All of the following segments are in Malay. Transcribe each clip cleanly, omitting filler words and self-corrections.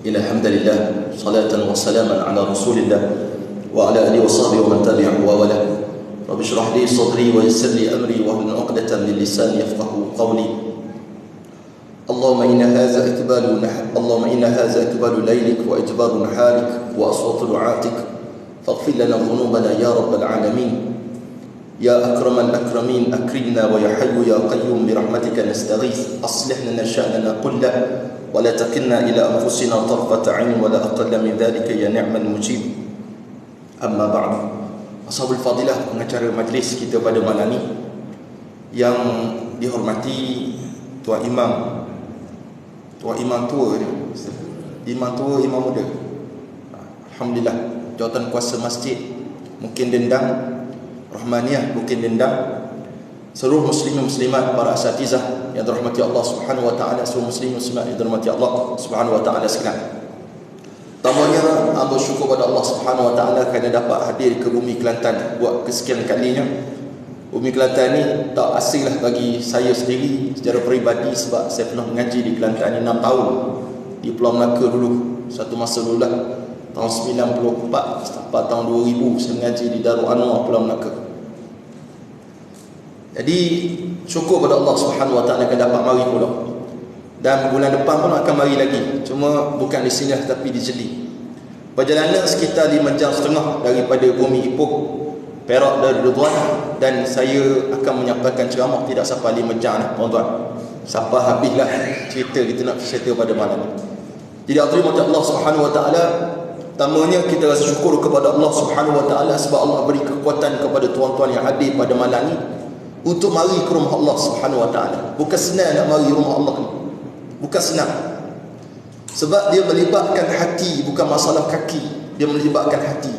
إن الحمد لله صلاة وسلاما على رسول الله وعلى آله وصحبه ومن تبعه ووالاه. رب اشرح لي صدري ويسر لي أمري واحلل عقدة من لساني يفقهوا قولي. اللهم إن هذا إقبال ليلك وإجبار نحارك وأصوات دعاتك فاغفر لنا ذنوبنا يا رب العالمين. يا أكرم الأكرمين أكرمنا ويا حي يا قيوم برحمتك نستغيث أصلح لنا شأننا كله ولا تكلنا إلى أنفسنا طرفة عين ولا أقل من ذلك يا نعم المجيب. Amma ba'du. Ashabul fadilah, pengacara majlis kita pada malam ni yang dihormati Tuan Imam tua dia, Imam tua, Imam muda. Alhamdulillah, jawatan kuasa masjid mungkin dendang, Rahmaniyah mungkin dendang, seluruh muslimin muslimat, para asatizah yang dirahmati Allah Subhanahu wa taala, seluruh muslimin muslimat yang dirahmati Allah Subhanahu wa taala sekalian. Pertamanya, hamba syukur pada Allah Subhanahu wa taala kerana dapat hadir ke bumi Kelantan buat kesekian kalinya. Bumi Kelantan ni tak asing lah bagi saya sendiri secara peribadi, sebab saya pernah mengaji di Kelantan ni 6 tahun di Pulau Melaka dulu. Satu masa dulu lah, tahun 94 sampai tahun 2000 saya mengaji di Darul Anwar Pulau Melaka. Jadi syukur pada Allah Subhanahu wa taala akan dapat mari pula. Dan bulan depan pun akan mari lagi, cuma bukan di sini tapi di Jeli. Perjalanan sekitar 5 jam setengah daripada bumi Ipoh, Perak dan Ridwan, dan saya akan menyampaikan ceramah tidak sampai 5 jam lah tuan-tuan. Sampai habislah cerita kita nak cerita pada malam ni. Jadi terima kasih Allah Subhanahu wa taala. Pertamanya kita rasa syukur kepada Allah Subhanahu wa taala sebab Allah beri kekuatan kepada tuan-tuan yang hadir pada malam ni untuk mari ke rumah Allah Subhanahu wa taala. Bukan senang nak mari rumah Allah ni. Bukan senang. Sebab dia melibatkan hati, bukan masalah kaki. Dia melibatkan hati.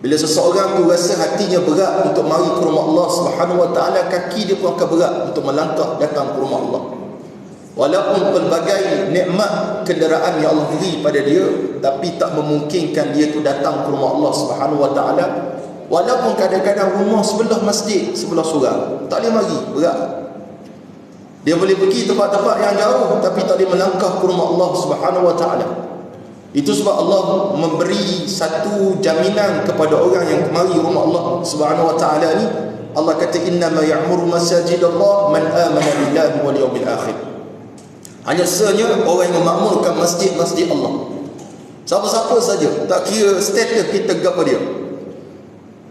Bila seseorang tu rasa hatinya berat untuk mari ke rumah Allah Subhanahu wa taala, kaki dia pun akan berat untuk melangkah datang ke rumah Allah. Walaupun pelbagai nikmat kenderaan yang Allah beri pada dia, tapi tak memungkinkan dia tu datang ke rumah Allah Subhanahu wa taala. Walaupun kadang-kadang rumah sebelah masjid, sebelah surau, tak boleh mari, berat. Dia boleh pergi tempat-tempat yang jauh tapi tak boleh melangkah ke rumah Allah Subhanahu wa taala. Itu sebab Allah memberi satu jaminan kepada orang yang mari rumah Allah Subhanahu wa taala ni. Allah kata innama ya'muru masajidallah man amana billahi wal yawmil akhir. Hanya sahaja orang yang memakmurkan masjid-masjid Allah. Siapa-siapa saja, tak kira status kita gapo dia.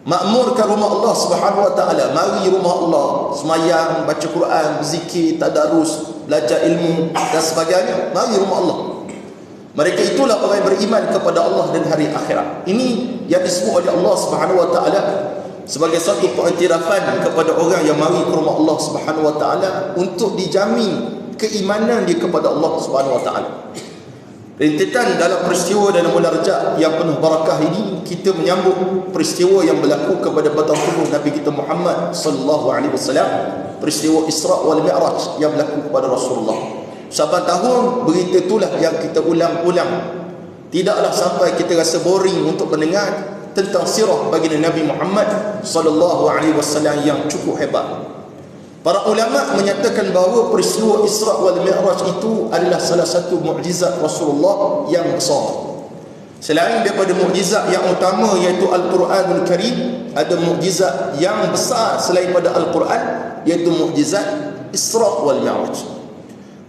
Makmurkan rumah Allah Subhanahu wa taala, mari rumah Allah, semayang, baca Quran, zikir, tadarus, belajar ilmu dan sebagainya, mari rumah Allah. Mereka itulah orang yang beriman kepada Allah dan hari akhirat. Ini yang disebut oleh Allah Subhanahu wa taala sebagai satu pengiktirafan kepada orang yang mari ke rumah Allah Subhanahu wa taala untuk dijamin keimanan dia kepada Allah Subhanahu wa taala. Rintitan dalam peristiwa dalam bulan Rajab yang penuh barakah ini, kita menyambut peristiwa yang berlaku kepada batang tubuh Nabi kita Muhammad sallallahu alaihi wasallam, peristiwa Isra wal Mi'raj yang berlaku kepada Rasulullah. Saban tahun berita itulah yang kita ulang-ulang. Tidaklah sampai kita rasa boring untuk mendengar tentang sirah baginda Nabi Muhammad sallallahu alaihi wasallam yang cukup hebat. Para ulama menyatakan bahawa peristiwa Isra wal Mi'raj itu adalah salah satu mukjizat Rasulullah yang besar. Selain daripada mukjizat yang utama iaitu Al-Quranul Karim, ada mukjizat yang besar selain pada Al-Quran iaitu mukjizat Isra wal Mi'raj.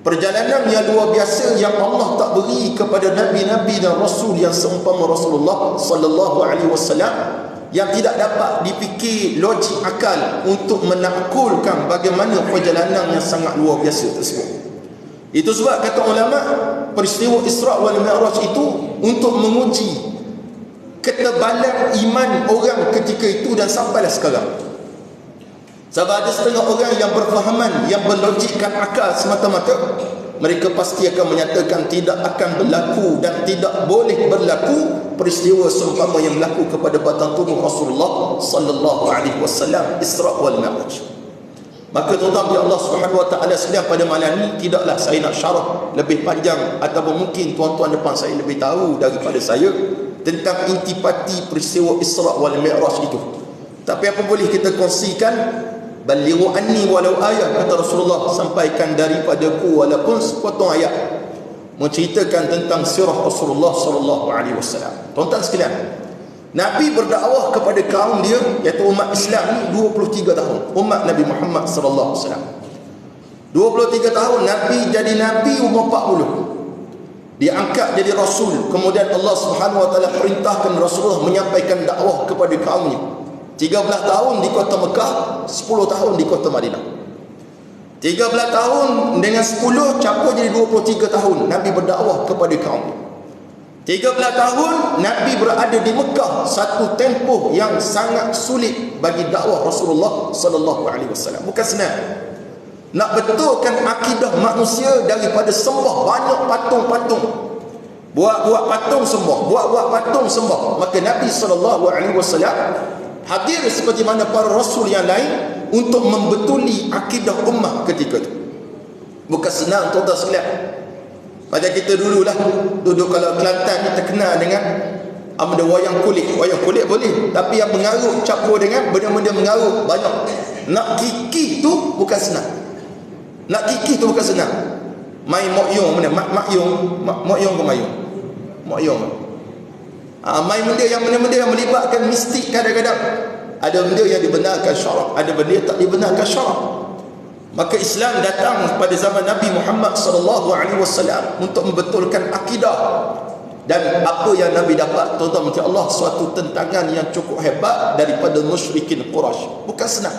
Perjalanan yang luar biasa yang Allah tak beri kepada nabi-nabi dan rasul yang seumpama Rasulullah sallallahu alaihi wasallam, yang tidak dapat dipikir logik akal untuk menakulkan bagaimana perjalanan yang sangat luar biasa tersebut. Itu sebab kata ulama, peristiwa Isra wal Mi'raj itu untuk menguji ketebalan iman orang ketika itu dan sampailah sekarang. Sebab ada setengah orang yang berfahaman, yang berlogikkan akal semata-mata, mereka pasti akan menyatakan tidak akan berlaku dan tidak boleh berlaku peristiwa seumpama yang berlaku kepada batang tubuh Rasulullah sallallahu alaihi wasallam, Isra wal Mi'raj. Maka tuan-tuan Allah Subhanahu wa taala sekalian, pada malam ni tidaklah saya nak syarah lebih panjang, ataupun mungkin tuan-tuan depan saya lebih tahu daripada saya tentang intipati peristiwa Isra wal Mi'raj itu. Tapi apa boleh kita kongsikan, balighu anni walau ayat, kata Rasulullah, sampaikan daripadaku walaupun sepotong ayat. menceritakan tentang sirah Rasulullah sallallahu alaihi wasallam. Tuan-tuan sekalian, Nabi berdakwah kepada kaum dia, iaitu umat Islam ni 23 tahun. Umat Nabi Muhammad sallallahu alaihi wasallam. 23 tahun Nabi jadi nabi, umur 40. Diangkat jadi rasul. Kemudian Allah Subhanahu wa taala perintahkan Rasulullah menyampaikan dakwah kepada kaumnya. 13 tahun di kota Mekah, 10 tahun di kota Madinah. 13 tahun dengan 10 campur jadi 23 tahun Nabi berdakwah kepada kaumnya. 13 tahun Nabi berada di Mekah, satu tempoh yang sangat sulit bagi dakwah Rasulullah sallallahu alaihi wasallam. Bukan senang. Nak betulkan akidah manusia daripada sembah banyak patung-patung. Buat patung sembah, buat patung sembah. Maka Nabi sallallahu alaihi wasallam hadir seperti mana para rasul yang lain untuk membetuli akidah ummah ketika itu. Bukan senang tuan-tuan sekalian. Macam kita dululah duduk, kalau Kelantan ni terkenal dengan benda wayang kulit. Wayang kulit boleh, tapi yang mengarut campur dengan benda-benda mengarut banyak. Nak kikih tu bukan senang. Nak kikih tu bukan senang. Main mokyong mana? Mokyong ke mayung? Mokyong. Main benda yang melibatkan mistik kadang-kadang. Ada benda yang dibenarkan syarak, ada benda yang tak dibenarkan syarak. Maka Islam datang pada zaman Nabi Muhammad sallallahu alaihi wasallam untuk membetulkan akidah. Dan apa yang Nabi dapat, tuan-tuan macam Allah, suatu tentangan yang cukup hebat daripada musyrikin Quraisy. Bukan senang.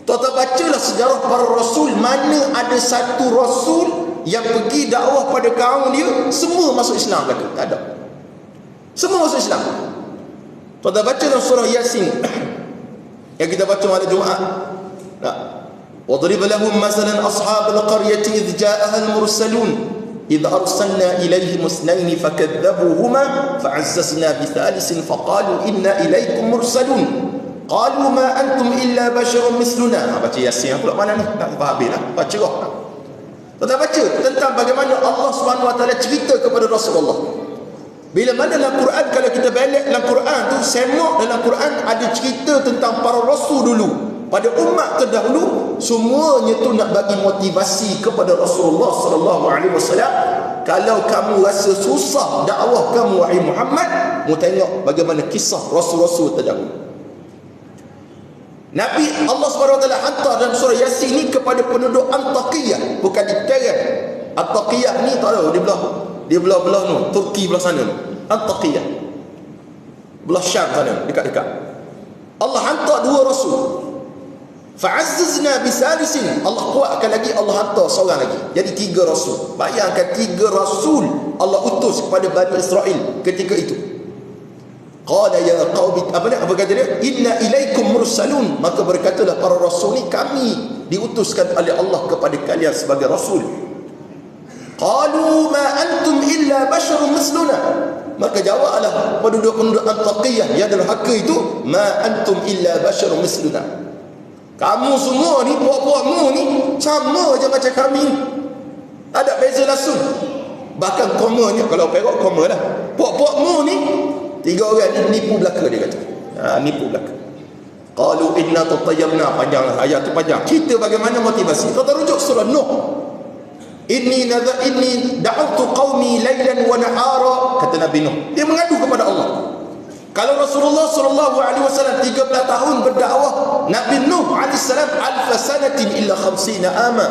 Tuan-tuan bacalah sejarah para rasul, mana ada satu rasul yang pergi dakwah pada kaum dia semua masuk Islam kata? Tak ada. Semua masuk Islam. Tuan-tuan baca dalam surah Yasin yang kita baca pada Jumaat. Nah, وَضْرِبَ لَهُمْ مَثَلًا أَصْحَابَ الْقَرْيَةِ إِذْ جَاءَهَا الْمُرْسَلُونَ إِذْ أَرْسَلْنَا إِلَيْهِمُ اثْنَيْنِ فَكَذَّبُوهُمَا فَعَزَّزْنَا بِثَالِثٍ فَقَالُوا إِنَّا إِلَيْكُمْ مُرْسَلُونَ قَالُوا مَا أَنْتُمْ إِلَّا بَشَرٌ مِثْلُنَا. Baca Yasin pula mana ni? Tak habis lah. Baca roh. Tuan-tuan baca tentang bagaimana Allah Subhanahu wa taala cerita kepada Rasulullah. Bila mana dalam Quran, kalau kita balik dalam Quran tu, semak dalam Quran ada cerita tentang para rasul dulu. Pada umat terdahulu, semuanya tu nak bagi motivasi kepada Rasulullah sallallahu alaihi wasallam. Kalau kamu rasa susah dakwah kamu wahai Muhammad, mu tengok bagaimana kisah rasul-rasul terdahulu. Nabi Allah Subhanahu wa taala hantar dalam surah Yasin ni kepada penduduk Antakiyah, bukan di Teran. Antakiyah ni tak tahu di belah tu, Turki belah sana tu. Antakiyah. Belah Syam sana, dekat-dekat. Allah hantar dua rasul. Fa'azzazna bisalisin. Allah kuatkan lagi, Allah hantar seorang lagi. Jadi 3 rasul. Bayangkan 3 rasul Allah utus kepada Bani Israel ketika itu. Qala ya qaumi, apa kata dia? Inna ilaikum mursalun. Maka berkatalah para rasul ni, kami diutuskan oleh Allah kepada kalian sebagai rasul. Qalu ma antum illa basharun misluna. Maka jawablah penduduk-penduduk Antakiyah yang derhaka itu, ma antum illa basharun misluna. Kamu semua ni, puak-puakmu ni sama je macam kami. Tak ada beza langsung. Bahkan komanya, kalau Perak koma lah. Puak-puakmu ni, 3 orang ni nipu belaka, dia kata. Nipu belaka. Qalu inna tatayyabna. Panjang lah, ayat tu panjang. Kita bagaimana motivasi. Kita rujuk surah Nuh. Inni da'awtu qaumi laylan wa nahara. Kata Nabi Nuh, dia mengadu kepada Allah. Kalau Rasulullah sallallahu alaihi wasallam 13 tahun berdakwah, Nabi Nuh alaihi salam alf sanatin illa 50 ama.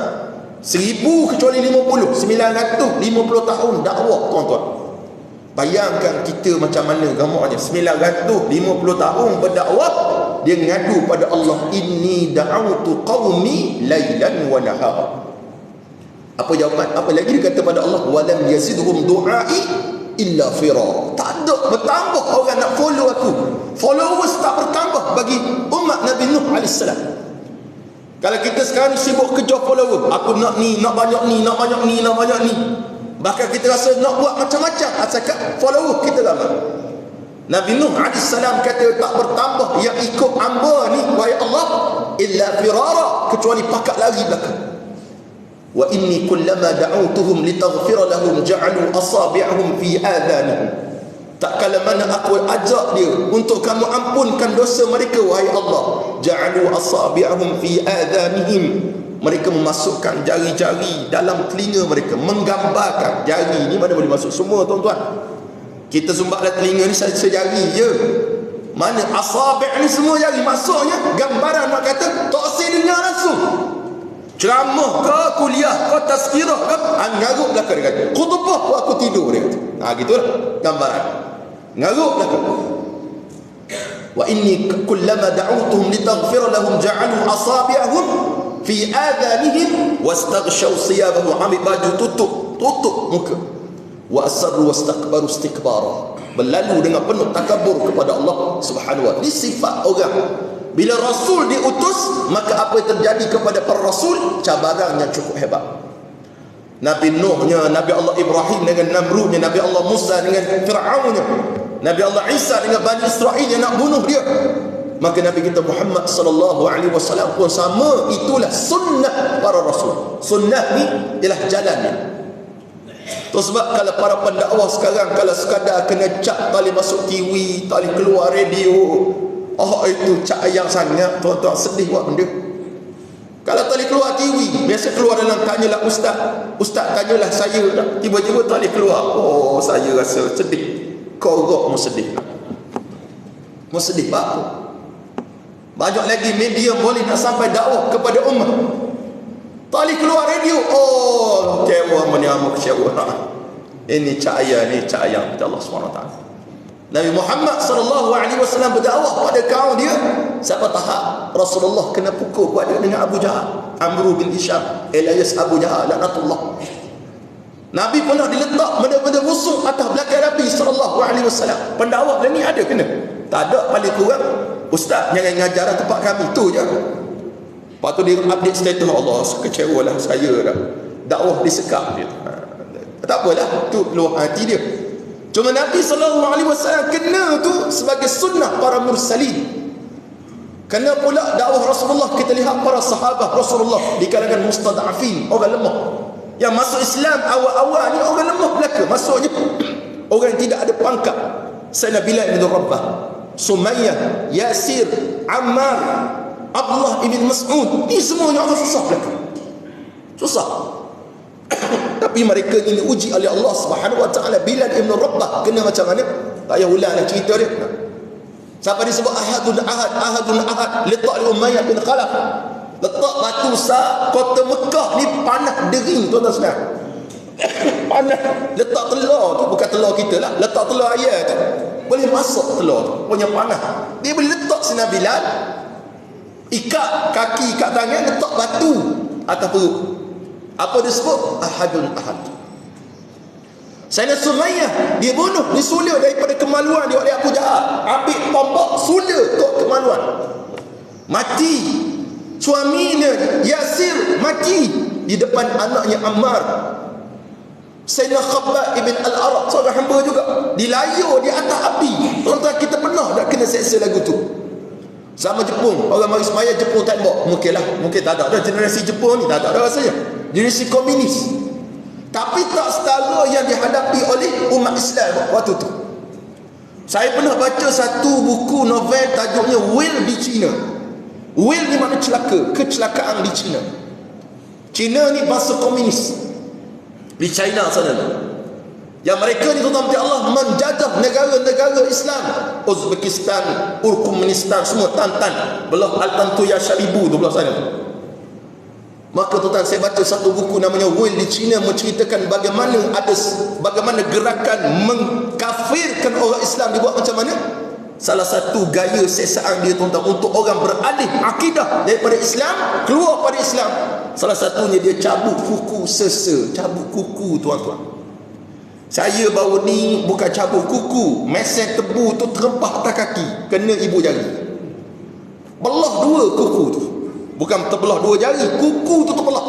1000 kecuali 50, 950 tahun dakwah, tuan-tuan. Bayangkan kita macam mana gamaknya. 950 tahun berdakwah, dia ngadu pada Allah, inni da'awtu qaumi lailan wa nahara. Apa jawapan? Apa lagi dia kata pada Allah? Walam yazidhum du'ai illa firar. Tak ada bertambah orang nak follow aku. Followers tak bertambah bagi umat Nabi Nuh AS. Kalau kita sekarang sibuk kejar follower, aku nak ni, nak banyak ni, nak banyak ni, nak banyak ni. Bahkan kita rasa nak buat macam-macam asalkan follower kita ramai. Nabi Nuh AS kata tak bertambah yang ikut hamba ni wahai Allah illa firara, kecuali pakat lari belakang. Wa inni kullama da'awtuhum litaghfira lahum ja'alu asabi'ahum fi adhanihim. Tak kala mana aku ajak dia untuk kamu ampunkan dosa mereka wahai Allah, ja'alu asabi'ahum fi adhanihim. mereka memasukkan jari-jari dalam telinga mereka, menggambarkan. Jari ni mana boleh masuk semua tuan-tuan. Kita sumbaklah telinga ni sejari je. Mana asabi' ni semua jari. Maksudnya gambaran nak kata tak usah dengar langsung. Ceramah ke, kuliah ke, tazkirah ke, ngaruk belakang dia kata. Khutbah pun aku tidur dia kata. Gitulah gambaran. Ngaruk belakang. Wa inni kullama da'utuhum litaghfira lahum ja'alu asabi'ahum fi adhanihim wastaghshaw siyabahum, ambil baju tutup muka, wa asarru wastakbaru istikbara, berlalu dengan penuh takabur kepada Allah Subhanahu wa taala. Ini sifat orang. Bila Rasul diutus, maka apa yang terjadi kepada para Rasul? Cabaran yang cukup hebat. Nabi Nuhnya, Nabi Allah Ibrahim dengan Namrudnya, Nabi Allah Musa dengan Fir'aunnya, Nabi Allah Isa dengan Bani Israel yang nak bunuh dia. Maka Nabi kita Muhammad sallallahu alaihi wasallam pun sama. Itulah sunnah para Rasul. Sunnah ni ialah jalannya. Tu sebab kalau para pendakwah sekarang, kalau sekadar kena cap tali masuk TV, tali keluar radio, itu cak ayang sangat, tuan-tuan, sedih buat benda. Kalau tali keluar TV, biasa keluar dalam tanyalah ustaz, ustaz tanyalah saya, tiba-tiba tali keluar, saya rasa sedih. Korok mau sedih. Mau sedih apa? Banyak lagi media boleh nak sampai dakwah kepada umat. Tali keluar radio, kecewa menyamuk kecewa. Ini cahaya, ni cahaya Allah SWT. Nabi Muhammad sallallahu alaihi wasallam berdakwah pada kaum dia. Siapa tahap Rasulullah kena pukul buat dia dengan Abu Jahal, Amru bin Hisham, alias Abu Jahal laknatullah. Nabi pernah diletak benda-benda musuh atas belakang Nabi sallallahu alaihi wasallam. Pendakwah dia ni ada kena. Tak ada paling kurang ustaz jangan ngajar tempat kami tu je. Lepas tu dia update status, Allah kecewalah saya dah. Dakwah disekap dia. Tak apalah, tu luar hati dia. Cuma Nabi sallallahu alaihi wasallam kena tu sebagai sunnah para mursalin. Kena pula dakwah Rasulullah. Kita lihat para sahabat Rasulullah di kalangan mustad'afin, orang lemah. Yang masuk Islam awal-awal ni orang lemah belaka. Maksudnya orang yang tidak ada pangkat. Sayyidina Bilal bin Rabah, Sumayyah, Yasir, Ammar, Abdullah ibn Mas'ud, ni semuanya orang susah belaka. Susah. Tapi mereka ini uji oleh Allah Subhanahu wa taala. Bilal ibn Rabah kena macam mana? Tak payah ulanglah cerita dia. Sampai disebut ahadun ahad letak li Umayyah bin Khalaf. Letak batu besar, kota Mekah ni panas dering tuan-tuan sekalian. Panas. Letak telur tu, bukan telur kita lah, letak telur ayam tu, boleh masuk telur tu, punya panas. Dia boleh letak Sayyidina Bilal, ikat kaki, ikat tangan, letak batu atas perut. Apa dia sebut? Ahadun ahad. Sayyidina Sumayyah dia bunuh, disula daripada kemaluan dia oleh Abu Jahal. Ambil tombak sula kok kemaluan. Mati. Suaminya Yasir mati di depan anaknya Ammar. Sayyidina Khabbab ibn Al-Arab, seorang hamba juga, dilayur di atas api. Tuan-tuan, kita pernah tak kena seksa lagu tu? Sama Jepun, orang mari semaya Jepun tak buat. Mungkin tak ada generasi Jepun ni, tak ada rasanya. Generasi komunis. Tapi tak setara yang dihadapi oleh umat Islam waktu tu. Saya pernah baca satu buku novel tajuknya Will di China. Will ni makna celaka, kecelakaan di China. China ni bangsa komunis di China sana. Yang mereka ni tuan-tuan Allah menjajah negara-negara Islam. Uzbekistan, Turkmenistan, semua Tantan, belah Altantuya Syaribu tu belah sana. Maka tuan-tuan, saya baca satu buku namanya Will di China, menceritakan bagaimana gerakan mengkafirkan orang Islam dibuat macam mana. Salah satu gaya seksaan dia tuan-tuan untuk orang beralih akidah daripada Islam keluar pada Islam, salah satunya dia cabut kuku cabut kuku tuan-tuan. Saya baru ni bukan cabut kuku, mesin tebu tu terempah atas kaki, kena ibu jari, belah dua kuku tu. Bukan terbelah dua jari, kuku tu terbelah.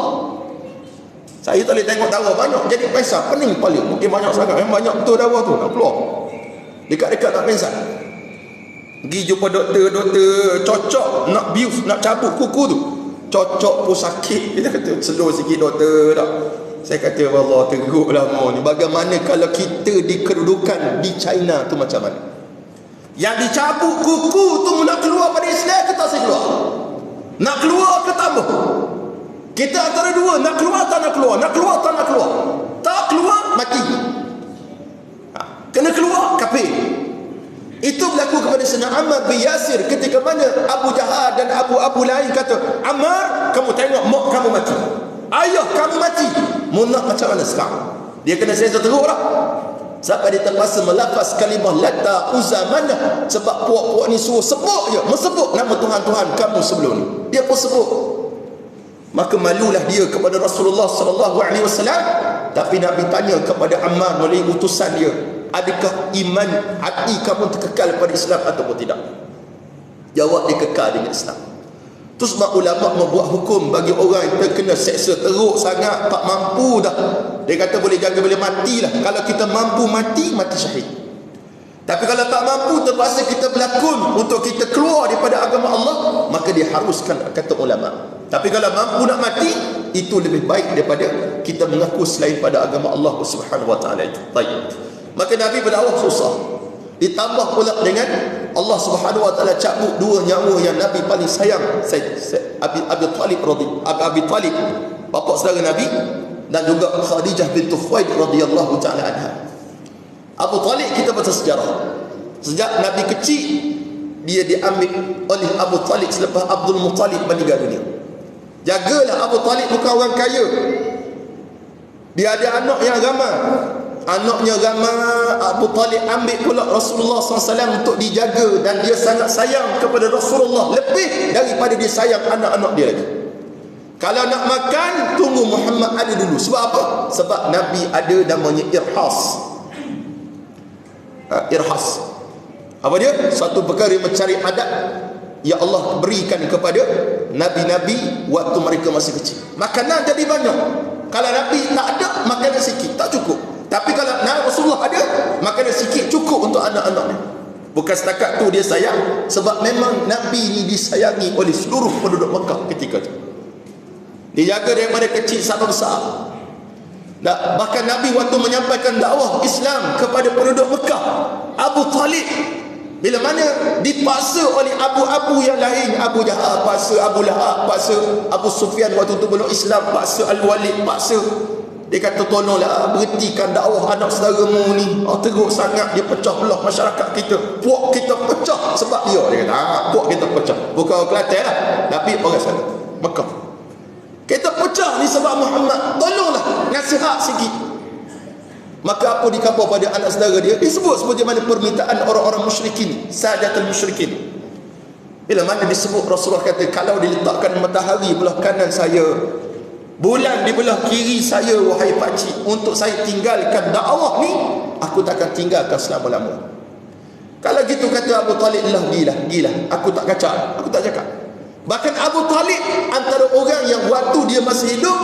Saya tak boleh tengok darah banyak, jadi pensar, pening kepala. Mungkin banyak sangat, banyak betul darah tu nak keluar. Dekat-dekat tak pensar. Pergi jumpa doktor cocok nak bius, nak cabut kuku tu. Cocok pun sakit. Dia kata slow sikit doktor tak. Saya kata Allah teruk lama ni. Bagaimana kalau kita di kedudukan di China tu macam mana? Yang dicabut kuku tu nak keluar pada Islam ke tak saya keluar? Nak keluar ke tambah? Kita antara dua, nak keluar tak nak keluar, nak keluar tak nak keluar. Tak keluar, mati. Kena keluar, kafir. Itu berlaku kepada Sayyidina Ammar bin Yasir ketika mana Abu Jahal dan Abu lain kata, Ammar, kamu tengok mak kamu mati, ayah kamu mati, mu nak macam mana sekarang? Dia kena sesa teruk lah. Sampai dia terpaksa melafaz kalimah Lata Uzza Manah. Sebab puak-puak ni suruh sebut je, mesebut nama Tuhan-Tuhan kamu sebelum ni. Dia pun sebut. Maka malulah dia kepada Rasulullah sallallahu alaihi wasallam. Tapi Nabi tanya kepada Ammar melalui utusan dia, adakah iman hati kamu terkekal pada Islam ataupun tidak? Jawab dia kekal dengan Islam. Terus ulama membuat hukum bagi orang yang terkena seksa teruk sangat, tak mampu dah. Dia kata boleh jaga, boleh matilah. Kalau kita mampu mati, mati syahid. Tapi kalau tak mampu, terpaksa kita berlakon untuk kita keluar daripada agama Allah, maka dia haruskan, kata ulama. Tapi kalau mampu nak mati, itu lebih baik daripada kita mengaku selain pada agama Allah Subhanahu wa taala itu. Baik. Maka Nabi berdakwah susah. Ditambah pula dengan Allah Subhanahu wa taala cabut dua nyawa yang Nabi paling sayang, Abi Talib, bapa saudara Nabi, dan juga Khadijah bintu Khuwailid radhiyallahu taala anha. Abu Talib kita baca sejarah. Sejak Nabi kecil, dia diambil oleh Abu Talib selepas Abdul Muttalib meninggal dunia. Jagalah, Abu Talib bukan orang kaya. Dia ada anak yang ramai. Anaknya ramai, Abu Talib ambil pula Rasulullah SAW untuk dijaga. Dan dia sangat sayang kepada Rasulullah, lebih daripada dia sayang anak-anak dia lagi. Kalau nak makan, tunggu Muhammad ada dulu. Sebab apa? Sebab Nabi ada namanya irhas. Irhas, apa dia? Satu perkara yang mencari adat yang Allah berikan kepada Nabi-Nabi waktu mereka masih kecil. Makanan jadi banyak. Kalau Nabi tak ada, makanan sikit, tak cukup. Tapi kalau Rasulullah ada, makanan sikit cukup untuk anak-anaknya. Bukan setakat tu dia sayang, sebab memang Nabi ni disayangi oleh seluruh penduduk Mekah ketika itu. Dia jaga daripada kecil sampai besar. Nah, bahkan Nabi waktu menyampaikan dakwah Islam kepada penduduk Mekah, Abu Talib bila mana dipaksa oleh abu-abu yang lain, Abu Jahal paksa, Abu Lahab paksa, Abu Sufyan waktu tu belum Islam paksa, Al-Walid paksa. Dia kata tolonglah berhentikan dakwah anak saudaramu ni, teruk sangat, dia pecah belah masyarakat kita, puak kita pecah sebab dia. Dia kata puak kita pecah, bukan orang Kelantan lah, tapi orang sana Mekah. Kita pecah ni sebab Muhammad, tolonglah nasihat sikit. Maka apa dikabur pada anak saudara dia, disebut seperti mana permintaan orang-orang musyrikin, Sadatul Musyrikin. Bila mana disebut, Rasulullah kata, kalau diletakkan matahari belah kanan saya, bulan di belah kiri saya, wahai pakcik, untuk saya tinggalkan dakwah ni, aku takkan tinggalkan selama-lamanya. Kalau gitu kata Abu Talib, gila, aku tak kacau, aku tak cakap. Bahkan Abu Talib antara orang yang waktu dia masih hidup,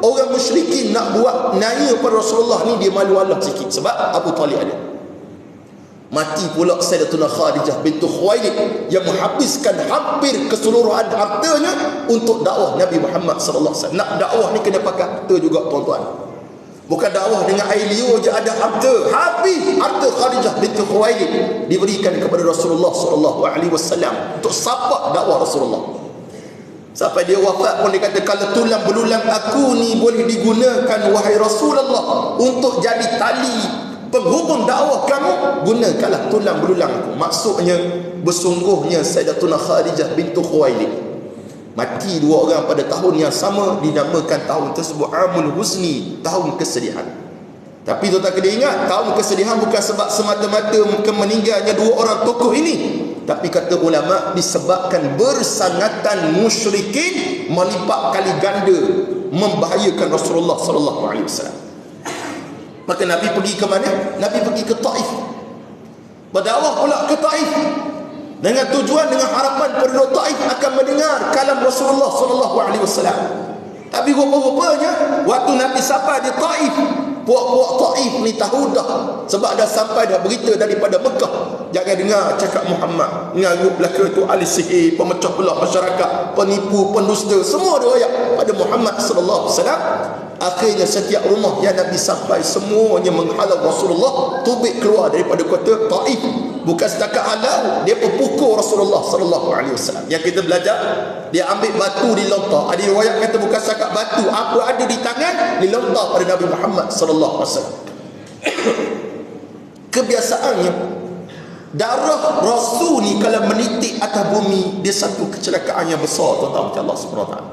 orang musyrikin nak buat naya pada Rasulullah ni, dia malu Allah sikit sebab Abu Talib ada. Mati pula Sayyidatuna Khadijah bintu Khuwailid yang menghabiskan hampir keseluruhan hartanya untuk dakwah Nabi Muhammad sallallahu alaihi wasallam. Nak dakwah ni kena pakai harta juga tuan-tuan. Bukan dakwah dengan air liur je ada harta. Habis harta Khadijah bintu Khuwailid diberikan kepada Rasulullah sallallahu alaihi wasallam untuk sapak dakwah Rasulullah. Sampai dia wafat pun dia kata, kalau tulang belulang aku ni boleh digunakan wahai Rasulullah untuk jadi tali penghubung dakwah kamu, gunakanlah tulang belulang aku. Maksudnya bersungguhnya Sayyidatuna Khadijah bintu Khuwailid mati dua orang pada tahun yang sama, dinamakan tahun tersebut Amul Huzni, tahun kesedihan. Tapi tuan-tuan kena ingat, tahun kesedihan bukan sebab semata-mata meninggalnya dua orang tokoh ini, tapi kata ulama disebabkan bersangatan musyrikin melipat kali ganda membahayakan Rasulullah sallallahu alaihi wasallam. Maka Nabi pergi ke mana? Nabi pergi ke Taif. Berdakwah pula ke Taif dengan tujuan, dengan harapan penduduk Taif akan mendengar kalam Rasulullah sallallahu alaihi wasallam. Tapi rupa-rupanya waktu Nabi sampai di Taif, puak-puak Taif ni tahu dah, sebab dah sampai dah berita daripada Mekah, jangan dengar cakap Muhammad, mengarut belaka tu ahli sihir, pemecah belah masyarakat, penipu, pendusta, semua riwayat pada Muhammad sallallahu alaihi wasallam. Akhirnya setiap rumah yang Nabi sampai semuanya menghalau Rasulullah, tubik keluar daripada kota Taif. Bukan setakat halau, dia pukul Rasulullah sallallahu alaihi wasallam. Yang kita belajar, dia ambil batu dilontar. Ada riwayat kata bukan setakat batu, apa ada di tangan dilontar pada Nabi Muhammad sallallahu alaihi wasallam. Kebiasaannya, darah Rasul ni kalau menitik atas bumi, dia satu kecelakaan yang besar, tuan-tuan Allah Subhanahu wa taala.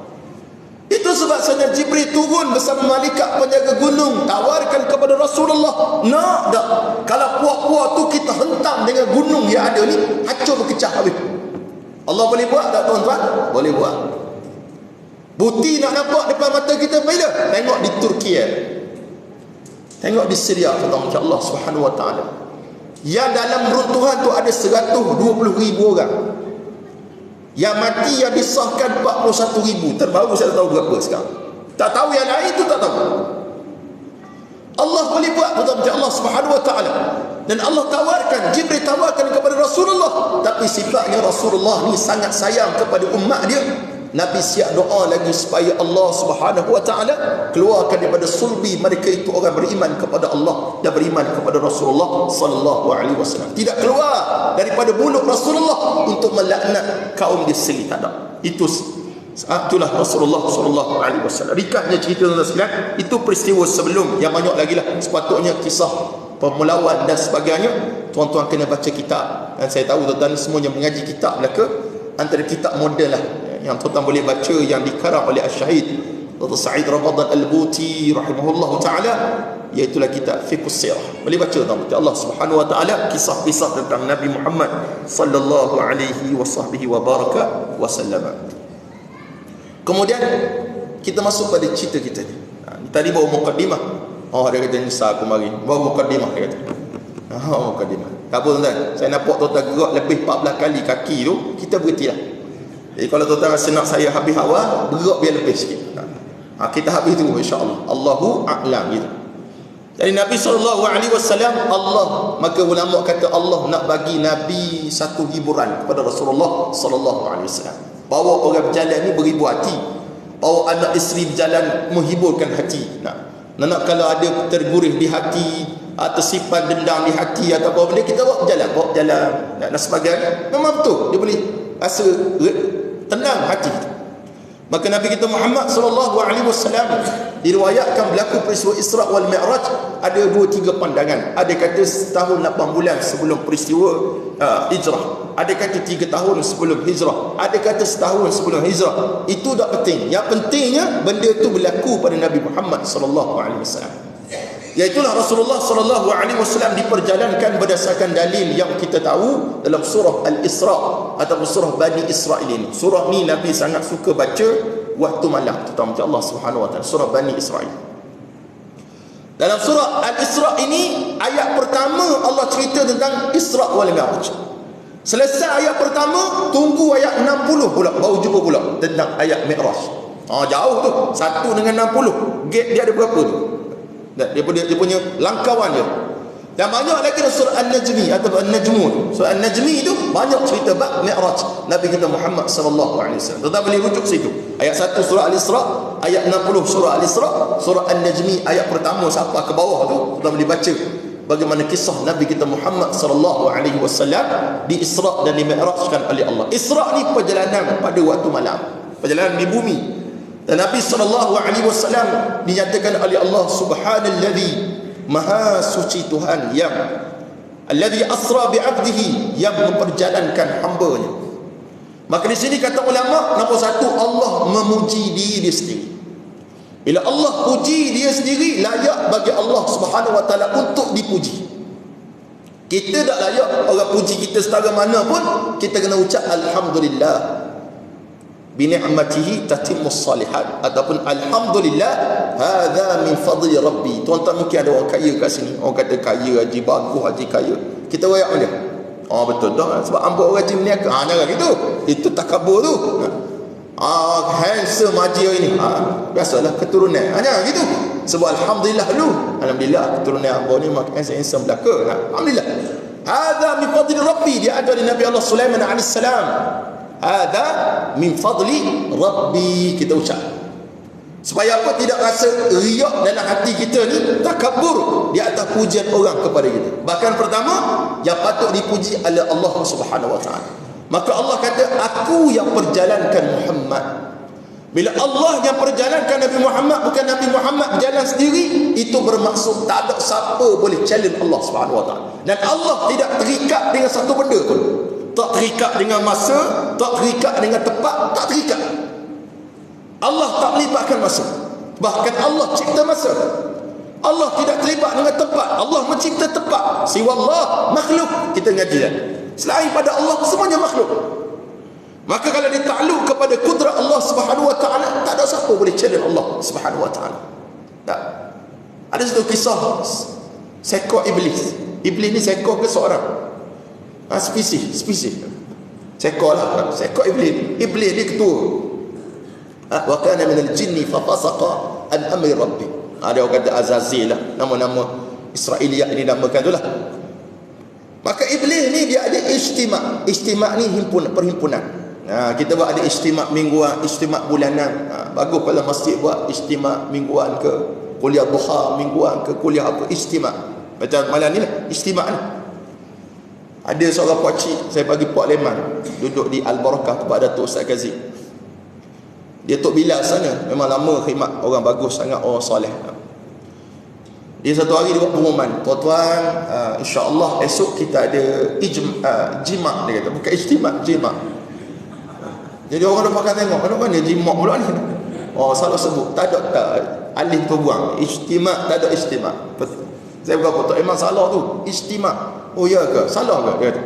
Itu sebab Sayyidina Jibril turun bersama malaikat penjaga gunung, tawarkan kepada Rasulullah, nak tak kalau puak-puak tu kita hentam dengan gunung yang ada ni, hancur berkecah habis. Allah boleh buat tak tuan-tuan? Boleh buat. Bukti nak nampak depan mata kita bila? Tengok di Turki, tengok di Syria, tuan-tuan Allah Subhanahu wa taala. Yang dalam runtuhan tu ada 120,000 orang. Yang mati yang disahkan 41,000. Terbaru saya tak tahu berapa sekarang. Tak tahu yang lain tu tak tahu. Allah boleh buat, betul-betul Allah Subhanahu wa taala. Dan Allah tawarkan, Jibril tawarkan kepada Rasulullah, tapi sifatnya Rasulullah ni sangat sayang kepada umat dia. Nabi siap doa lagi supaya Allah Subhanahu wa taala keluarkan daripada sulbi mereka itu orang beriman kepada Allah dan beriman kepada Rasulullah sallallahu alaihi wasallam. Tidak keluar daripada mulut Rasulullah untuk melaknat kaum dia sendiri, tak ada. Itulah Rasulullah sallallahu alaihi wasallam. Ringkasnya cerita tuan-tuan sekalian, itu peristiwa sebelum, yang banyak lagi lah sepatutnya kisah permulawan dan sebagainya. Tuan-tuan kena baca kitab, dan saya tahu tuan-tuan semuanya mengaji kitab belaka. Antara kitab moden lah yang tuan-tuan boleh baca, yang dikarang oleh Al-Syahid Dr. Sa'id Ramadan Al-Buti rahimahullah ta'ala, iaitulah kitab Fiqhus Sirah. Boleh baca tuan-tuan, Allah Subhanahu wa ta'ala kisah-kisah tentang Nabi Muhammad sallallahu alaihi wasahbihi wa baraka wa sallama. Kemudian kita masuk pada cerita kita ni. Tadi baru mukaddimah. Dia kata Nisa aku mari, baru mukaddimah dia kata. Mukaddimah. Tak apa tuan-tuan, saya nampak tuan-tuan gerak lebih 14 kali kaki tu, kita berhentilah. Jadi kalau tuan-tuan rasa nak saya habis awal, bergerak biar lebih sikit. Kita habis tu insya-Allah. Allahu a'lam gitu. Jadi Nabi SAW, Allah, maka ulama kata Allah nak bagi Nabi satu hiburan kepada Rasulullah SAW. Bawa orang berjalan ni beribu hati, bawa anak isteri berjalan menghiburkan hati. Nak kalau ada tergurih di hati, tersimpan dendam di hati atau apa benda, kita bawa berjalan dan sebagainya. Memang betul dia boleh rasa tenang hati. Maka Nabi kita Muhammad sallallahu alaihi wasallam diriwayatkan berlaku peristiwa Isra wal Mi'raj, ada 2-3 pandangan. Ada kata setahun 8 bulan sebelum peristiwa hijrah, ada kata 3 tahun sebelum hijrah, ada kata setahun sebelum hijrah. Itu tak penting. Yang pentingnya benda itu berlaku pada Nabi Muhammad sallallahu alaihi wasallam. Iaitulah Rasulullah sallallahu alaihi wasallam diperjalankan berdasarkan dalil yang kita tahu dalam surah Al-Isra ataupun surah Bani Israil ini. Surah ni Nabi sangat suka baca waktu malam, terutama Allah Subhanahu wa taala, surah Bani Israil. Dalam surah Al-Isra ini, ayat pertama Allah cerita tentang Isra wal Mi'raj. Selesai ayat pertama, tunggu ayat 60 pula baru jumpa pula tentang ayat Mi'raj. Jauh tu, 1 dengan 60. Gap dia ada berapa tu? Dia punya langkauan dia. Dan banyak lagi dalam surah An-Najmi atau An-Najmun. Surah An-Najmi itu banyak cerita bab Mi'raj Nabi kita Muhammad sallallahu alaihi wasallam. Tuan boleh rujuk situ. Ayat 1 surah Al-Isra, ayat 60 surah Al-Isra, surah An-Najmi ayat pertama sampai ke bawah tu, tuan boleh baca bagaimana kisah Nabi kita Muhammad sallallahu alaihi wasallam di Isra dan di Mi'rajkan oleh Allah. Isra ni perjalanan pada waktu malam, perjalanan di bumi. Dan Nabi SAW dinyatakan oleh Allah Subhanalladzi, Maha suci Tuhan yang alladzi asra bi'abdihi, yang memperjalankan hamba-Nya. Maka di sini kata ulama, nombor 1, Allah memuji diri dia sendiri. Bila Allah puji dia sendiri, layak bagi Allah Subhanahu wa taala untuk dipuji. Kita tak layak orang puji kita setara mana pun, kita kena ucap alhamdulillah. Bini'matihi tatimmus salihat, ataupun alhamdulillah hadza min fadli rabbi. Tuan-tuan mungkin ada orang kaya kat sini, orang kata kaya haji bagus, haji kaya, kita royak dia. Betul dah, sebab hamba orang haji meniaga. Jangan gitu, itu takabur tu. Handsome haji ini, biasalah keturunan. Jangan gitu, sebab alhamdulillah dulu, alhamdulillah keturunan hamba ni makin handsome belaka. Alhamdulillah hadza min fadli rabbi. Dia ada di Nabi Allah Sulaiman alaihissalam. Hadza min fadli rabbi, kita ucap. Supaya apa? Tidak rasa riak dalam hati kita ni, takabur di atas pujian orang kepada kita. Bahkan pertama, yang patut dipuji adalah Allah Subhanahu wa taala. Maka Allah kata, aku yang perjalankan Muhammad. Bila Allah yang perjalankan Nabi Muhammad, bukan Nabi Muhammad berjalan sendiri, itu bermaksud tak ada siapa boleh challenge Allah Subhanahu wa taala. Dan Allah tidak terikat dengan satu benda pun. Tak terikat dengan masa, tak terikat dengan tempat, tak terikat. Allah tak melibatkan masa. Bahkan Allah cipta masa. Allah tidak terlibat dengan tempat. Allah mencipta tempat. Siwa Allah makhluk. Kita ngaji kan? Selain pada Allah semuanya makhluk. Maka kalau ditakluk kepada kudrat Allah Subhanahu wa taala, tak ada siapa boleh challenge Allah Subhanahu wa taala. Tak. Ada satu kisah seekor iblis. Iblis ni seekor ke seorang? Spesies. Seekor lah. Seekor iblis. Iblis ni ketua. Wa kana minal jinni fa fasaqa an amri rabbi. Ada orang kata Azazil lah, nama-nama Israiliyat ini namakan itulah. Maka iblis ni dia ada ijtima'. Ijtima' ni perhimpunan. Kita buat ada ijtima' mingguan, ijtima' bulanan. Bagus kalau masjid buat ijtima' mingguan ke, kuliah duha mingguan ke, kuliah apa, ijtima'. Macam malam ni lah, ijtima' ni. Ada seorang pakcik, saya bagi Puak Leman, duduk di Al-Barakah tempat Datuk Ustaz Kazim. Dia Tok Bilal sana, memang lama khidmat, orang bagus sangat, orang soleh. Dia satu hari dia buat pengumuman, tuan-tuan, insya-Allah esok kita ada jima', dia kata, bukan ijtima', jima'. Jadi orang dah pakai tengok, mana jima' pula ni. Oh, salah sebut, tak ada alih tu buang, ijtima', tak ada ijtima'. Saya berkata, memang salah tu, ijtima'. Oh ya ke? Salah ke? Dia kata.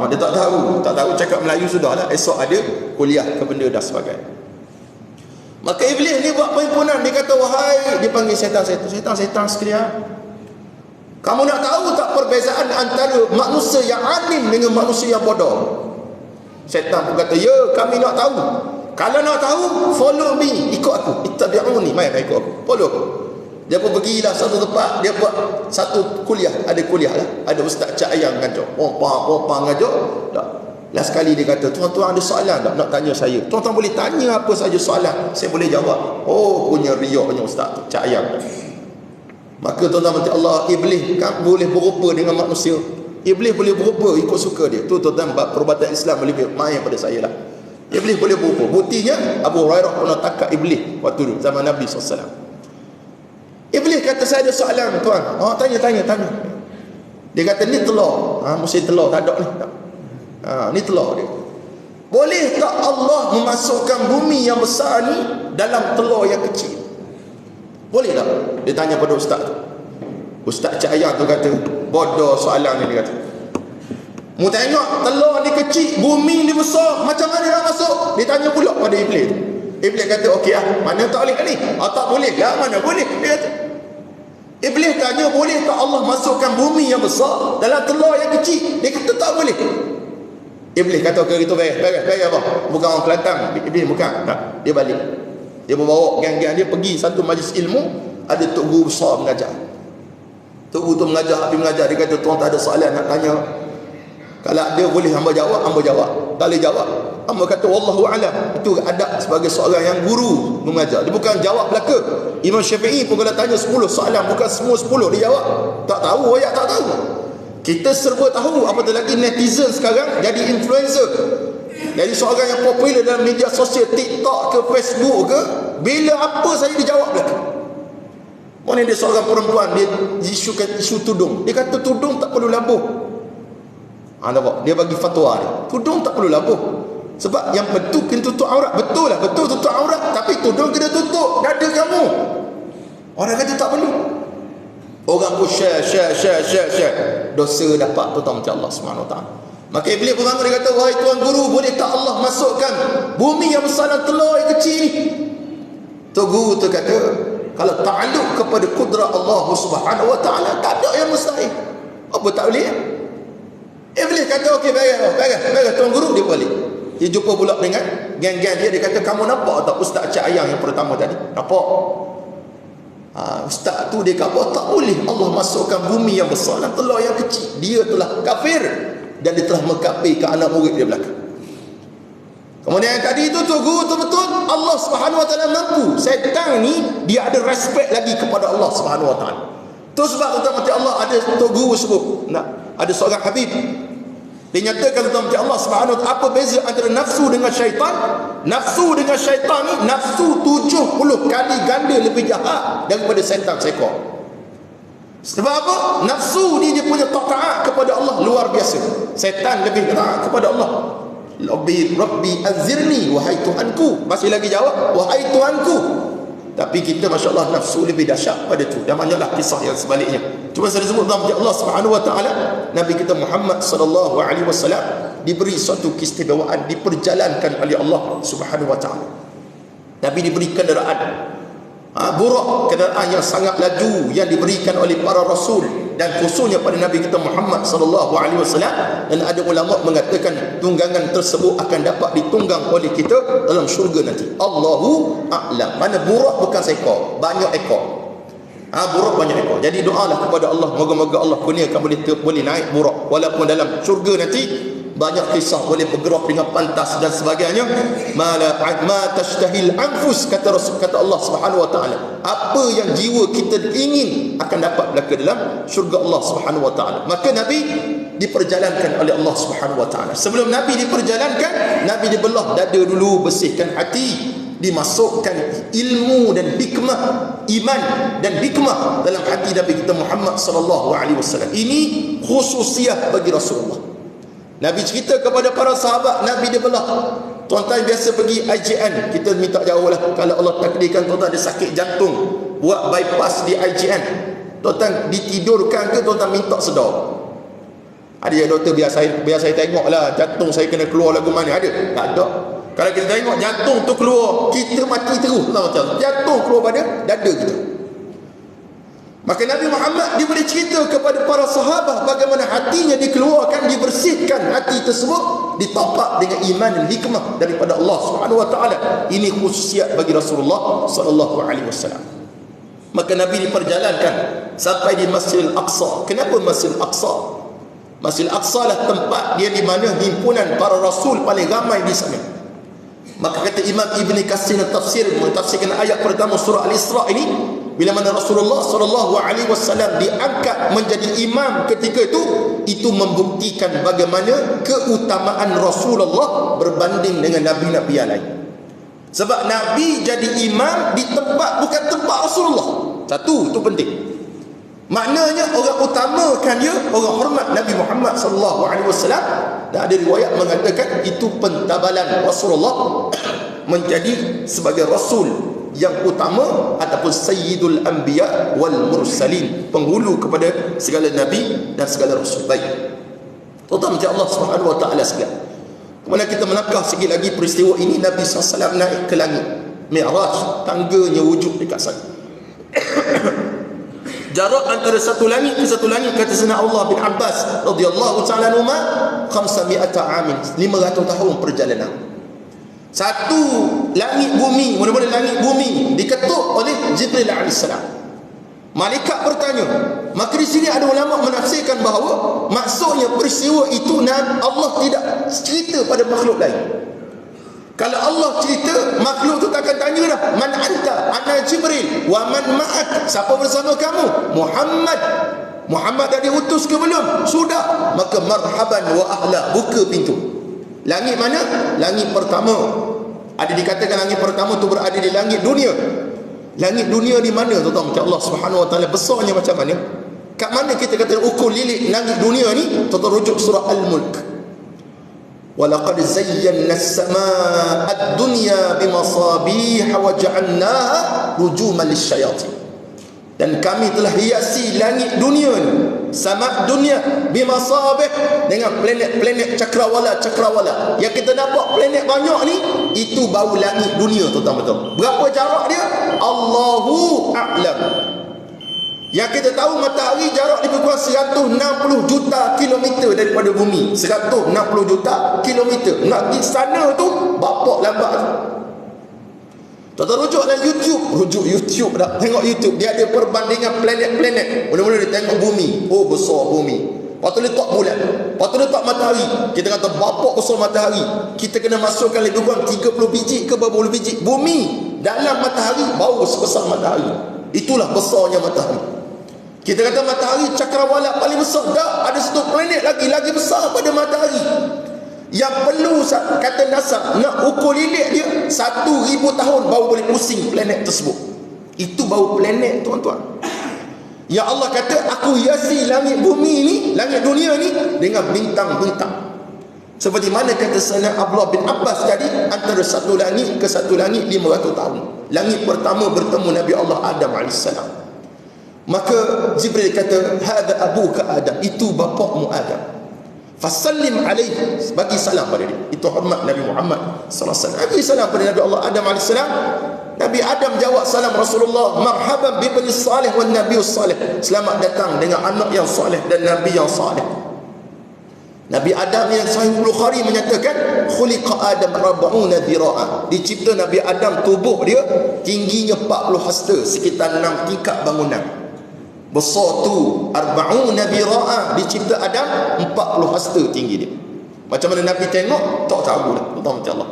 Dia tak tahu cakap Melayu sudah lah, esok ada kuliah ke benda dan sebagainya. Maka iblis ni buat perhimpunan. Dia kata, wahai, dia panggil setan sekalian, kamu nak tahu tak perbezaan antara manusia yang alim dengan manusia yang bodoh? Setan pun kata, ya, kami nak tahu. Kalau nak tahu, follow me, ikut aku, ittabi'uni, mai ikut aku, follow aku. Dia pun pergilah satu tempat, dia buat satu kuliah, ada kuliah lah, ada Ustaz Cak Ayang ngajar, pompa ngajar. Tak. Last sekali dia kata, tuan-tuan ada soalan tak nak tanya saya? Tuan-tuan boleh tanya apa saja soalan, saya boleh jawab. Oh, punya riak punya Ustaz tu, Cak Ayang. Maka tuan-tuan berkata, Allah, iblis kan boleh berupa dengan manusia. Iblis boleh berupa ikut suka dia. Tu tuan-tuan, perubatan Islam lebih main pada saya lah. Iblis boleh berupa. Buktinya Abu Hurairah pernah takak iblis waktu tu zaman Nabi SAW. Iblis kata, saya ada soalan tuan. Tanya. Dia kata, ni telur. Mesti telur, tak ada ni. Ni telur dia. Boleh tak Allah memasukkan bumi yang besar ni dalam telur yang kecil? Boleh tak? Dia tanya pada ustaz tu. Ustaz Cak Ayah tu kata, bodoh soalan ni, dia kata. Mu tengok telur ni kecil, bumi ni besar, macam mana nak masuk? Dia tanya pula pada iblis. Iblis kata, okey mana tak boleh ni? Tak boleh lah, mana boleh? Dia kata. Iblis tanya, boleh tak Allah masukkan bumi yang besar dalam telur yang kecil? Dia kata tak boleh. Iblis kata, okey, itu beres apa? Bukan orang Kelantan. Iblis bukan. Tak. Dia balik. Dia membawa geng-geng dia pergi satu majlis ilmu. Ada tok guru besar mengajar. Tok guru tu mengajar. Dia kata, tuan tak ada soalan nak tanya. Kalau ada boleh hamba jawab. Tak boleh jawab, hamba kata wallahu alam. Itu adab sebagai seorang yang guru mengajar. Dia bukan jawab belaka. Imam Syafi'i pun kalau tanya 10 soalan, bukan semua 10 dia jawab. Tak tahu, ayat tak tahu. Kita serba tahu, apatah lagi netizen sekarang jadi influencer. Jadi seorang yang popular dalam media sosial, TikTok ke Facebook ke, bila apa saya dijawab belaka. Mana dia seorang perempuan, dia isukan isu tudung. Dia kata tudung tak perlu labuh. Nampak? Dia bagi fatwa dia. Tudung tak perlu labuh. Sebab yang betul kena tutup aurat. Betul lah, betul tutup aurat, tapi tudung kena tutup dada kamu. Orang kata tak perlu. Orang pun share. Dosa dapat tuan macam Allah SWT. Maka iblis pun bangun, dia kata, wahai tuan guru, boleh tak Allah masukkan bumi yang besar dan telur yang kecil ni? Tu guru tu kata, kalau ta'aluk kepada kudrat Allah SWT, tak ada yang mustahil. Apa tak boleh? Iblis kata, okey, beres tuan guru. Dia balik. Dia jumpa pula dengan geng-geng dia. Dia kata, kamu nampak tak Ustaz Cak Ayang yang pertama tadi? Nampak? Ustaz tu dia kata, tak boleh Allah masukkan bumi yang besar dan telur yang kecil. Dia telah kafir dan dia telah mengkafirkan anak murid dia belakang. Kemudian yang tadi itu tunggu betul-betul Allah Subhanahu Wa Taala mampu. Syaitan ni dia ada respect lagi kepada Allah Subhanahu Wa Taala. Tu sebab tuan-tuan Allah ada tunggu sebut. Nah, ada seorang Habib dia nyatakan tuan-tuan Allah Subhanahu Wa Taala, apa beza antara nafsu dengan syaitan? Nafsu dengan syaitan ni nafsu 70 kali ganda lebih jahat daripada syaitan seekor. Sebab apa? Nafsu ni dia punya taat kepada Allah luar biasa. Syaitan lebih taat kepada Allah. Rabbi anzirni, wahai Tuhanku. Masih lagi jawab, wahai Tuhanku. Tapi kita masya-Allah nafsu lebih dahsyat pada tu. Dan banyaklah kisah yang sebaliknya. Cuma saya sebut dalam Allah Subhanahu Wa Taala, Nabi kita Muhammad sallallahu alaihi wasallam diberi suatu keistimewaan, diperjalankan oleh Allah Subhanahu Wa Taala. Nabi diberi kenderaan, burak, kenderaan yang sangat laju yang diberikan oleh para rasul dan khususnya pada Nabi kita Muhammad sallallahu alaihi wasallam. Dan ada ulama mengatakan tunggangan tersebut akan dapat ditunggang oleh kita dalam syurga nanti. Allahu a'lam. Mana burak bukan seekor, banyak ekor. Burak banyak ekor. Jadi doalah kepada Allah, moga-moga Allah kurniakan boleh naik burak walaupun dalam syurga nanti. Banyak kisah boleh bergerak dengan pantas dan sebagainya. Ma tashtahil anfus, kata Allah Subhanahu Wa Taala. Apa yang jiwa kita ingin akan dapat belaka dalam syurga Allah Subhanahu Wa Taala. Maka Nabi diperjalankan oleh Allah Subhanahu Wa Taala. Sebelum Nabi diperjalankan, Nabi dibelah dada dulu, bersihkan hati, dimasukkan ilmu dan hikmah, iman dan hikmah dalam hati Nabi kita Muhammad sallallahu alaihi wasallam. Ini khususiah bagi Rasulullah. Nabi cerita kepada para sahabat, Nabi dia belah. Tuan-tuan biasa pergi IJN, kita minta jauh lah. Kalau Allah takdirkan tuan-tuan ada sakit jantung, buat bypass di IJN, tuan-tuan ditidurkan ke tuan-tuan minta sedar? Ada yang doktor biar saya tengok lah jantung saya kena keluar lagu mana. Ada? Tak ada. Kalau kita tengok jantung tu keluar, kita mati terus. Jantung keluar pada dada kita. Maka Nabi Muhammad dia boleh cerita kepada para sahabat bagaimana hatinya dikeluarkan, dibersihkan hati tersebut, ditapak dengan iman dan hikmah daripada Allah Subhanahu Wa Taala. Ini khususiat bagi Rasulullah sallallahu alaihi wasallam. Maka Nabi diperjalankan sampai di Masjidil Aqsa. Kenapa Masjidil Aqsa? Masjidil Aqsa lah tempat dia di mana himpunan para rasul paling ramai di sana. Maka kata Imam Ibn Katsir tafsir mentafsirkan ayat pertama surah Al-Isra ini, bila mana Rasulullah sallallahu alaihi wasallam diangkat menjadi imam ketika itu membuktikan bagaimana keutamaan Rasulullah berbanding dengan nabi-nabi yang lain. Sebab Nabi jadi imam di tempat bukan tempat Rasulullah. Satu, itu penting. Maknanya orang utamakan dia, orang hormat Nabi Muhammad sallallahu alaihi wasallam. Dan ada riwayat mengatakan itu pentabalan Rasulullah menjadi sebagai rasul yang utama ataupun sayyidul anbiya wal mursalin, penghulu kepada segala nabi dan segala rasul. Baik, tuan-tuan Allah Subhanahu Wa Taala sekalian, kemudian kita melangkah sikit lagi peristiwa ini. Nabi SAW naik ke langit Mi'raj, tangganya wujud dekat sana. Jarak antara satu langit ke satu langit, kata Sayyidina Allah bin Abbas radhiyallahu ta'ala anhuma, 500 amin, 500 tahun perjalanan. Satu langit bumi, mula-mula langit bumi diketuk oleh Jibril alaihissalam. Malaikat bertanya. Maka di sini ada ulama menafsirkan bahawa maksudnya peristiwa itu Allah tidak cerita pada makhluk lain. Kalau Allah cerita, makhluk tu takkan tanya dah, man anta, ana Jibril, wa man ma'ak, siapa bersama kamu? Muhammad dah diutus ke belum? Sudah. Maka marhaban wa ahla, buka pintu. Langit mana? Langit pertama. Ada dikatakan langit pertama tu berada di langit dunia. Langit dunia di mana tuan-tuan? Macam Allah Subhanahu Wa Taala besarnya macam mana? Kat mana kita kata ukur lilik langit dunia ni? Tuan-tuan rujuk surah Al-Mulk. وَلَقَدْ زَيَّنَّا السَّمَاءَ الدُّنْيَا بِمَصَابِيحَ وَجَعَلْنَاهَا رُجُومًا لِلشَّيَاطِينِ. Dan kami telah hiasi langit dunia ni, sama dunia, bimasabih, dengan planet-planet cakrawala. Yang kita nampak planet banyak ni, itu baru langit dunia, tuan-tuan betul. Berapa jarak dia? Allahu a'lam. Yang kita tahu matahari jarak lebih kurang 160 juta kilometer daripada bumi. 160 juta kilometer. Nak pergi sana tu bapak lambat. Tuan-tuan rujuk dalam YouTube dah. Tengok YouTube, dia ada perbandingan planet-planet. Mula-mula dia tengok bumi. Oh, besar bumi. Lepas tu letak bulan, lepas tu letak matahari. Kita kata bapak besar matahari, kita kena masukkan lebih kurang 30 biji ke berapa puluh biji. Bumi dalam matahari baru sebesar matahari. Itulah besarnya matahari. Kita kata matahari cakrawala paling besar. Tak, ada satu planet lagi besar pada matahari. Yang perlu kata NASA nak ukur lilik dia 1000 tahun baru boleh pusing planet tersebut. Itu baru planet, tuan-tuan. Ya Allah kata, aku hiasi langit bumi ni, langit dunia ni dengan bintang-bintang. Seperti mana kata Sayyidina Abdullah bin Abbas tadi, antara satu langit ke satu langit 500 tahun. Langit pertama bertemu Nabi Allah Adam AS. Maka Jibril kata, hadza abuka Adam, itu bapakmu Adam. Fasallim alaihi, bagi salam pada dia. Itu hormat Nabi Muhammad sallallahu alaihi wasallam. Bagi salam pada Nabi Allah Adam AS. Nabi Adam jawab salam Rasulullah, marhaban bi ibni salih wan nabiyus salih. Selamat datang dengan anak yang soleh dan nabi yang saleh. Nabi Adam yang Sahih Bukhari menyatakan, khuliqa Adam 40 dhira'a. Dicipta Nabi Adam, tubuh dia tingginya 40 hasta, sekitar 6 tingkat bangunan. Besar tu 40 dhira'a. Dicipta Adam 40 hasta tinggi dia. Macam mana Nabi tengok tak tahu lah, macam Allah.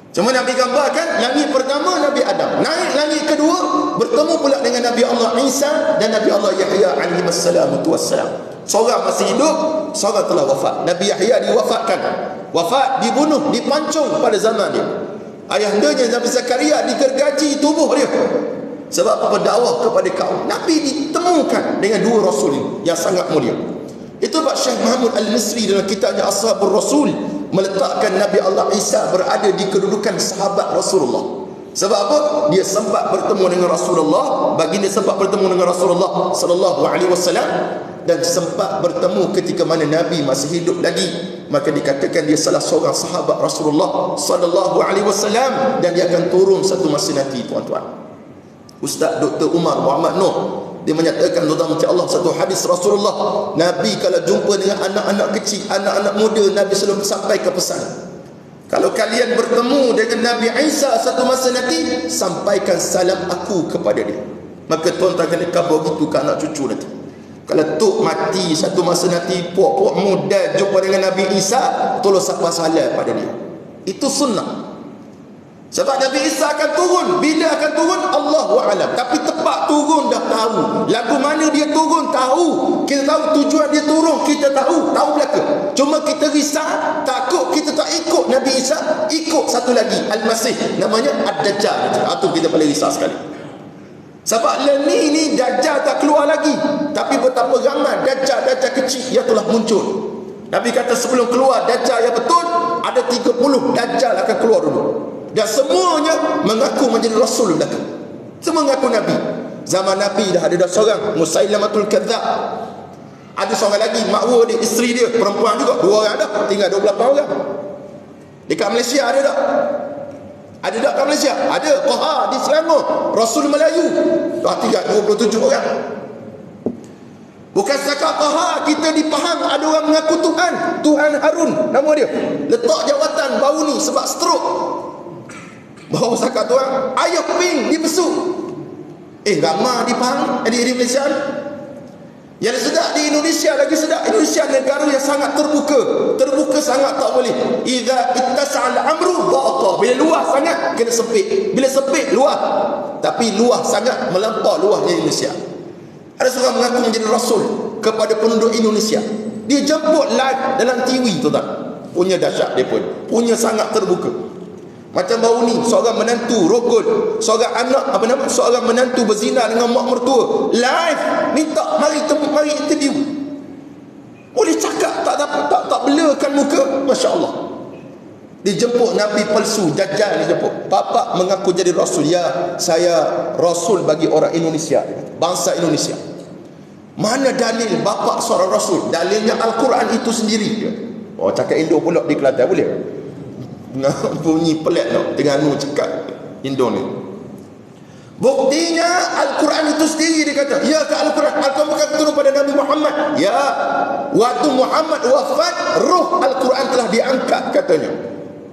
Cuma Nabi gambarkan langit pertama Nabi Adam, naik langit kedua bertemu pula dengan Nabi Allah Isa dan Nabi Allah Yahya alaihi wassalam. Seorang masih hidup, seorang telah wafat. Nabi Yahya diwafatkan, wafat, dibunuh, dipancung pada zaman dia. Ayahandanya Nabi Zakaria digergaji tubuh dia sebab berdakwah kepada kaum. Nabi ditemukan dengan dua rasul ini yang sangat mulia. Itu Pak Syekh Muhammad Al-Misri dalam kitabnya Ashabur Rasul meletakkan Nabi Allah Isa berada di kedudukan sahabat Rasulullah. Sebab apa? Dia sempat bertemu dengan Rasulullah, baginda sempat bertemu dengan Rasulullah sallallahu alaihi wasallam, dan sempat bertemu ketika mana Nabi masih hidup lagi. Maka dikatakan dia salah seorang sahabat Rasulullah sallallahu alaihi wasallam, dan dia akan turun satu masa nanti, tuan-tuan. Ustaz Dr. Umar Muhammad Noor dia menyatakan dalam Allah satu hadis Rasulullah, Nabi kalau jumpa dengan anak-anak kecil, anak-anak muda, Nabi selalu sampaikan pesan, kalau kalian bertemu dengan Nabi Isa satu masa nanti, sampaikan salam aku kepada dia. Maka tuan-tuan kena khabar gitu ke anak cucu nanti. Kalau tok mati satu masa nanti, puak-puak muda jumpa dengan Nabi Isa, tolong sapa salam pada dia. Itu sunnah. Sebab Nabi Isa akan turun. Bila akan turun, Allahu a'lam. Tapi tepat turun dah tahu. Lagu mana dia turun tahu. Kita tahu tujuan dia turun, kita tahu belaka. Cuma kita risau, takut kita tak ikut Nabi Isa, ikut satu lagi Al-Masih, namanya Ad-Dajjal. Itu kita paling risau sekali. Sebab ni Dajjal tak keluar lagi, tapi betapa ramai Dajjal kecil yang telah muncul. Nabi kata sebelum keluar Dajjal yang betul, ada 30 Dajjal akan keluar dulu. Dan semuanya mengaku menjadi Rasul belakang. Semua mengaku Nabi. Zaman Nabi dah ada seorang Musailamatul Kadzab. Ada seorang lagi, makwa dia, isteri dia, perempuan juga, 2 orang dah, tinggal 28 orang. Dekat Malaysia ada tak? Ada tak kat Malaysia? Ada. Qaha di Selangor, Rasul Melayu, dah tinggal 27 orang. Bukan setakat Qaha, kita di Pahang ada orang mengaku Tuhan Harun, nama dia. Letak jawatan baru ni sebab stroke. Bahawa setakat Tuhan, ayah ping dibesuk. Ramah di Pahang, di Malaysia. Yang sedap di Indonesia lagi sedap. Indonesia negara yang sangat terbuka sangat tak boleh. Idza ittasa'al amru dhaqa. Bila luas sangat kena sempit. Bila sempit luas. Tapi luas sangat melampau luasnya Indonesia. Ada seorang mengaku menjadi rasul kepada penduduk Indonesia. Dia jemput live dalam TV, tuan-tuan. Punya dahsyat dia pun. Punya sangat terbuka. Macam baru ni seorang menantu rokok, seorang anak seorang menantu berzina dengan mak mertua, live minta mari interview. Boleh cakap tak belakan muka, masya-Allah. Dijemput Nabi palsu, Dajjal dijemput. Bapa mengaku jadi rasul. Ya, saya rasul bagi orang Indonesia, bangsa Indonesia. Mana dalil bapa seorang rasul? Dalilnya Al-Quran itu sendiri. Oh, cakap Indo pula di Kelantan boleh? Bunyi pelik tau Terengganu cakap Indo ni. Buktinya Al-Quran itu sendiri dia kata. Ya ke Al-Quran bukan turun pada Nabi Muhammad. Ya, waktu Muhammad wafat, roh Al-Quran telah diangkat katanya.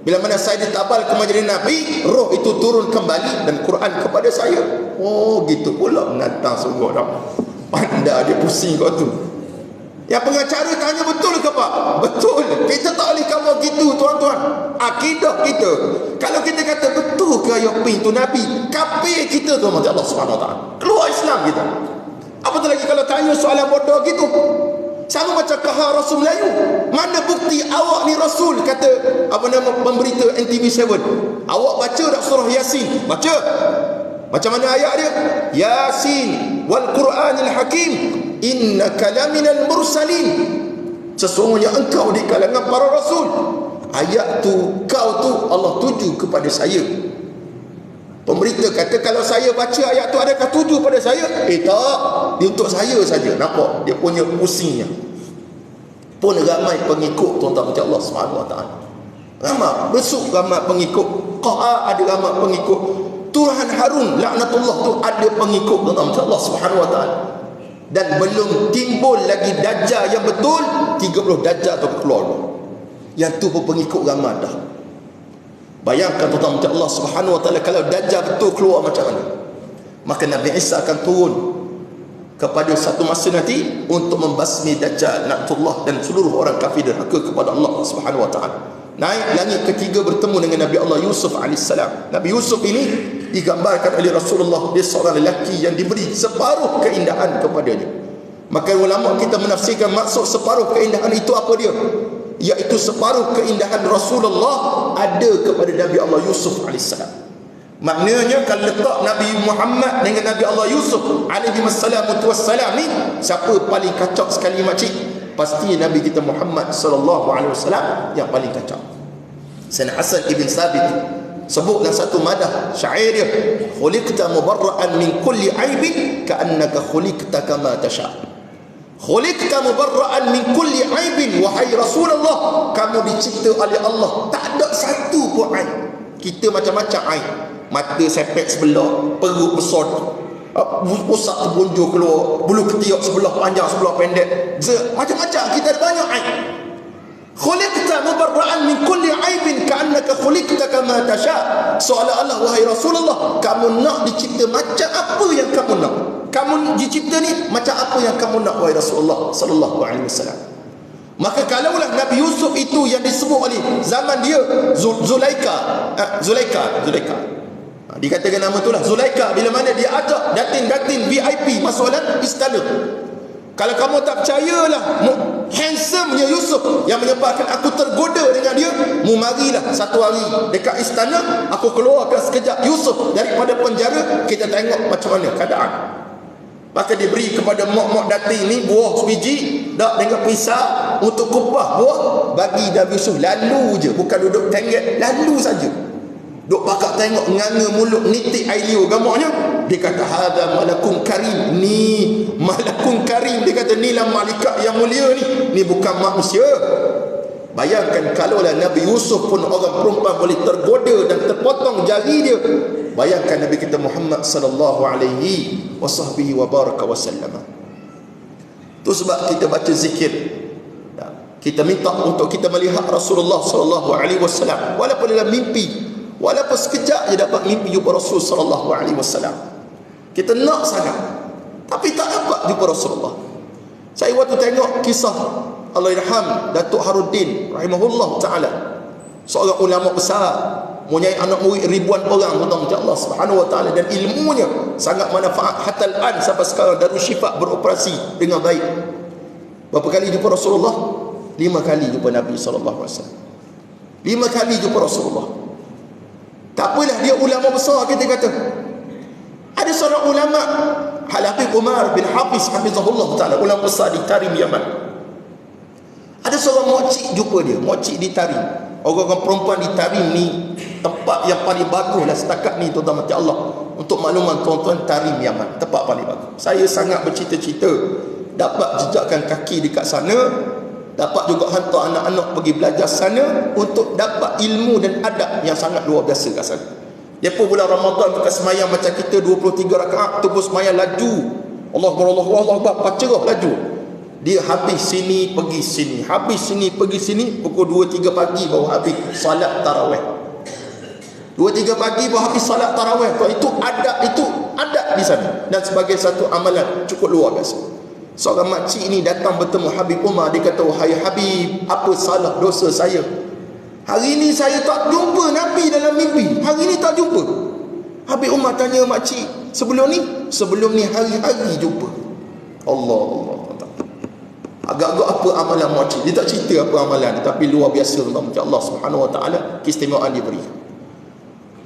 Bila mana saya ditabal ke majlis Nabi, roh itu turun kembali dan Quran kepada saya. Oh gitu pula menantang sungguh dah. Pandai dia pusing kau tu. Yang pengacara tanya, betul ke Pak? Betul. Kita tak boleh cover gitu tuan-tuan. Akidah kita. Kalau kita kata betul ke Ayub tu Nabi, kafir kita tu mati Allah SWT. Keluar Islam kita. Apatah lagi kalau tanya soalan bodoh gitu. Sama macam kahar Rasul Melayu. Mana bukti awak ni Rasul? Kata apa nama pemberita NTV7. Awak baca tak surah Yasin? Baca. Macam mana ayat dia? Yasin wal Quranil Hakim, innaka laminal mursalin. Sesungguhnya engkau di kalangan para rasul. Ayat tu, kau tu Allah tuju kepada saya. Pemberita kata, kalau saya baca ayat tu, adakah tuju pada saya? Tak, dia untuk saya saja. Nampak dia punya pusingnya. Pun ramai pengikut tuan-tuan macam Allah SWT. Ramai besuk, ramai pengikut. Qa'a ada ramai pengikut. Tuhan Harun laknatullah tu ada pengikut tuan-tuan macam Allah SWT. Dan belum timbul lagi dajjal yang betul. 30 dajjal tu keluar. Yang tu pun pengikut ramai dah. Bayangkan tuan-tuan macam Allah SWT, kalau dajjal betul keluar macam mana. Maka Nabi Isa akan turun kepada satu masa nanti untuk membasmi dajjal, laknatullah, dan seluruh orang kafir derhaka kepada Allah SWT. Naik langit ketiga bertemu dengan Nabi Allah Yusuf AS. Nabi Yusuf ini digambarkan oleh Rasulullah, dia seorang lelaki yang diberi separuh keindahan kepadanya. Maka ulama kita menafsirkan maksud separuh keindahan itu apa dia? Iaitu separuh keindahan Rasulullah ada kepada Nabi Allah Yusuf AS. Maknanya kalau letak Nabi Muhammad dengan Nabi Allah Yusuf alaihi wassalam ni, siapa paling kacak sekali makcik? Pasti Nabi kita Muhammad sallallahu alaihi wasallam yang paling kacak. Sayyidina Hasan ibn Sabit sebut dalam satu madah syair dia, khuliqta mubarra'an min kulli aibin ka'annaka khuliqta kama tasha. Khuliqta mubarra'an min kulli aibin, wahai Rasulullah, kamu dicipta oleh Allah tak ada satu pun aib. Kita macam-macam aib. Mata sepek sebelah, perut besar, pusat terbunjur keluar, bulu ketiak sebelah panjang sebelah pendek, macam-macam kita ada banyak aib. Khuliqta mubarra'an min kulli aibin ka'annaka khuliqta kama tasha. Seolah-olah wahai Rasulullah, kamu nak dicipta macam apa yang kamu nak. Kamu dicipta ni macam apa yang kamu nak wahai Rasulullah sallallahu alaihi wasallam. Maka kalaulah Nabi Yusuf itu yang disebut oleh zaman dia Zulaika. Dikatakan nama itulah Zulaika. Bila mana dia ajak datin-datin VIP masuk dalam istana. Kalau kamu tak percayalah handsomenya Yusuf yang menyebabkan aku tergoda dengan dia, mu marilah satu hari dekat istana, aku keluarkan sekejap Yusuf daripada penjara, kita tengok macam mana keadaan. Maka diberi kepada mak-mak datin ni buah sebiji dak dengan pisau untuk kupas buah, bagi Nabi Yusuf lalu je, bukan duduk tengok, lalu saja. Duk pakak tengok nganga mulut nitik air liur gamaknya. Dia kata hada malakun karim. Ni malakun karim. Dia kata ni lah malaikat yang mulia ni. Ni bukan manusia. Bayangkan kalaulah Nabi Yusuf pun orang perempuan boleh tergoda dan terpotong jari dia. Bayangkan Nabi kita Muhammad sallallahu alaihi wasallam. Itu sebab kita baca zikir. Kita minta untuk kita melihat Rasulullah sallallahu alaihi wasallam walaupun dalam mimpi. Walaupun sekejap je dapat mimpi jumpa Rasul sallallahu alaihi wasallam. Kita nak sangat, tapi tak dapat jumpa Rasulullah. Saya waktu tengok kisah Allahyarham Datuk Haruddin rahimahullah taala, seorang ulama besar, mempunyai anak murid ribuan orang tentang Allah Subhanahu wa taala, dan ilmunya sangat manfaat hatta al-an sampai sekarang Darul Syifa beroperasi dengan baik. Berapa kali jumpa Rasulullah? 5 kali jumpa Nabi sallallahu alaihi wasallam. 5 kali jumpa Rasulullah. Tak apalah dia ulama besar, kita kata. Ada seorang ulama Al-Habib Umar bin Hafiz hafizahullah taala, ulama besar di Tarim Yaman. Ada seorang mokcik jumpa dia, mokcik di Tarim. Orang-orang perempuan di Tarim ni tempat yang paling baguslah setakat ni tuan-tuan mati Allah. Untuk makluman tuan-tuan, Tarim Yaman tempat paling bagus. Saya sangat bercita-cita dapat jejakkan kaki dekat sana, dapat juga hantar anak-anak pergi belajar sana untuk dapat ilmu dan adab yang sangat luar biasa kat sana. Dia pun bulan Ramadan bukan semayang macam kita 23 rakaat, tu pun semayang laju. Allah pacerah laju. Dia habis sini pergi sini, habis sini pergi sini, pukul 2-3 pagi baru habis salat tarawih. 2-3 pagi baru habis salat tarawih. Itu adab di sana, dan sebagai satu amalan cukup luar biasa. Seorang makcik ni datang bertemu Habib Umar. Dia kata, wahai Habib, apa salah dosa saya? Hari ni saya tak jumpa Nabi dalam mimpi. Hari ni tak jumpa. Habib Umar tanya makcik, sebelum ni hari-hari jumpa. Allah. Agak-agak apa amalan makcik? Dia tak cerita apa amalan, tapi luar biasa tentang Allah Subhanahu Wa Taala, keistimewaan dia beri.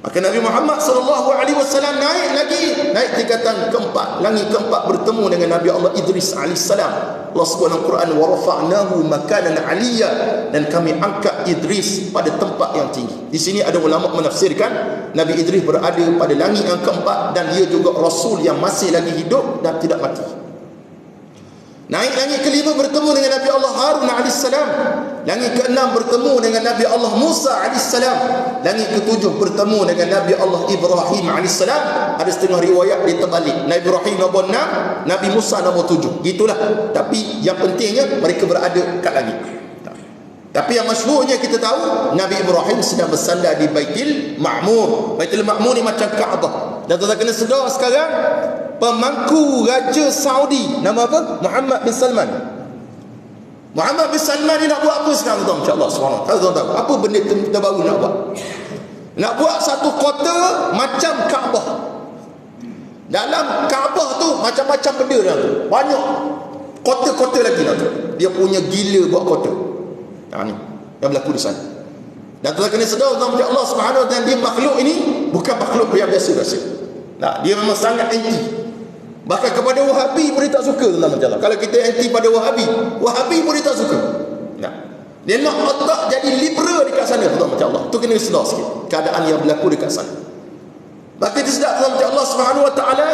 Maka Nabi Muhammad SAW naik tingkatan keempat, langit keempat, bertemu dengan Nabi Allah Idris alaihissalam. Allah sebut dalam Quran, wa rafa'nahu makanan 'aliyya, dan kami angkat Idris pada tempat yang tinggi. Di sini ada ulama menafsirkan Nabi Idris berada pada langit yang keempat, dan dia juga rasul yang masih lagi hidup dan tidak mati. Naik langit kelima bertemu dengan Nabi Allah Harun alaihissalam. Langit keenam bertemu dengan Nabi Allah Musa alaihissalam. Langit ketujuh bertemu dengan Nabi Allah Ibrahim alaihissalam. Ada setengah riwayat dia terbalik. Nabi Ibrahim nombor 6, Nabi Musa nombor 7. Gitulah. Tapi yang pentingnya mereka berada kat langit. Tapi yang masyhurnya kita tahu, Nabi Ibrahim sedang bersandar di Baitul Ma'mur. Baitul Ma'mur ni macam Kaabah. Dan tuan-tuan kena sedar sekarang, pemangku Raja Saudi, nama apa? Muhammad bin Salman. Muhammad bin Salman ni nak buat apa sekarang, tuan? InsyaAllah SWT. Tuan tahu apa benda terbaru nak buat? Nak buat satu kota macam Kaabah. Dalam Kaabah tu macam-macam benda dah tu. Banyak kota-kota lagi dah tu. Dia punya gila buat kota. Ni yang berlaku di sana. Dan tuan kena sedar tentang Allah Subhanahu Wa Taala, dia makhluk ini bukan makhluk yang biasa-biasa. Dia memang sangat anti. Bahkan kepada Wahabi pun dia tak suka tentang Allah. Kalau kita anti pada Wahabi pun dia tak suka. Dia nak otak jadi liberal dekat sana tentang Allah. Tu kena sedar sikit keadaan yang berlaku dekat sana. Maka kita sedar tentang Allah Subhanahu Wa Taala.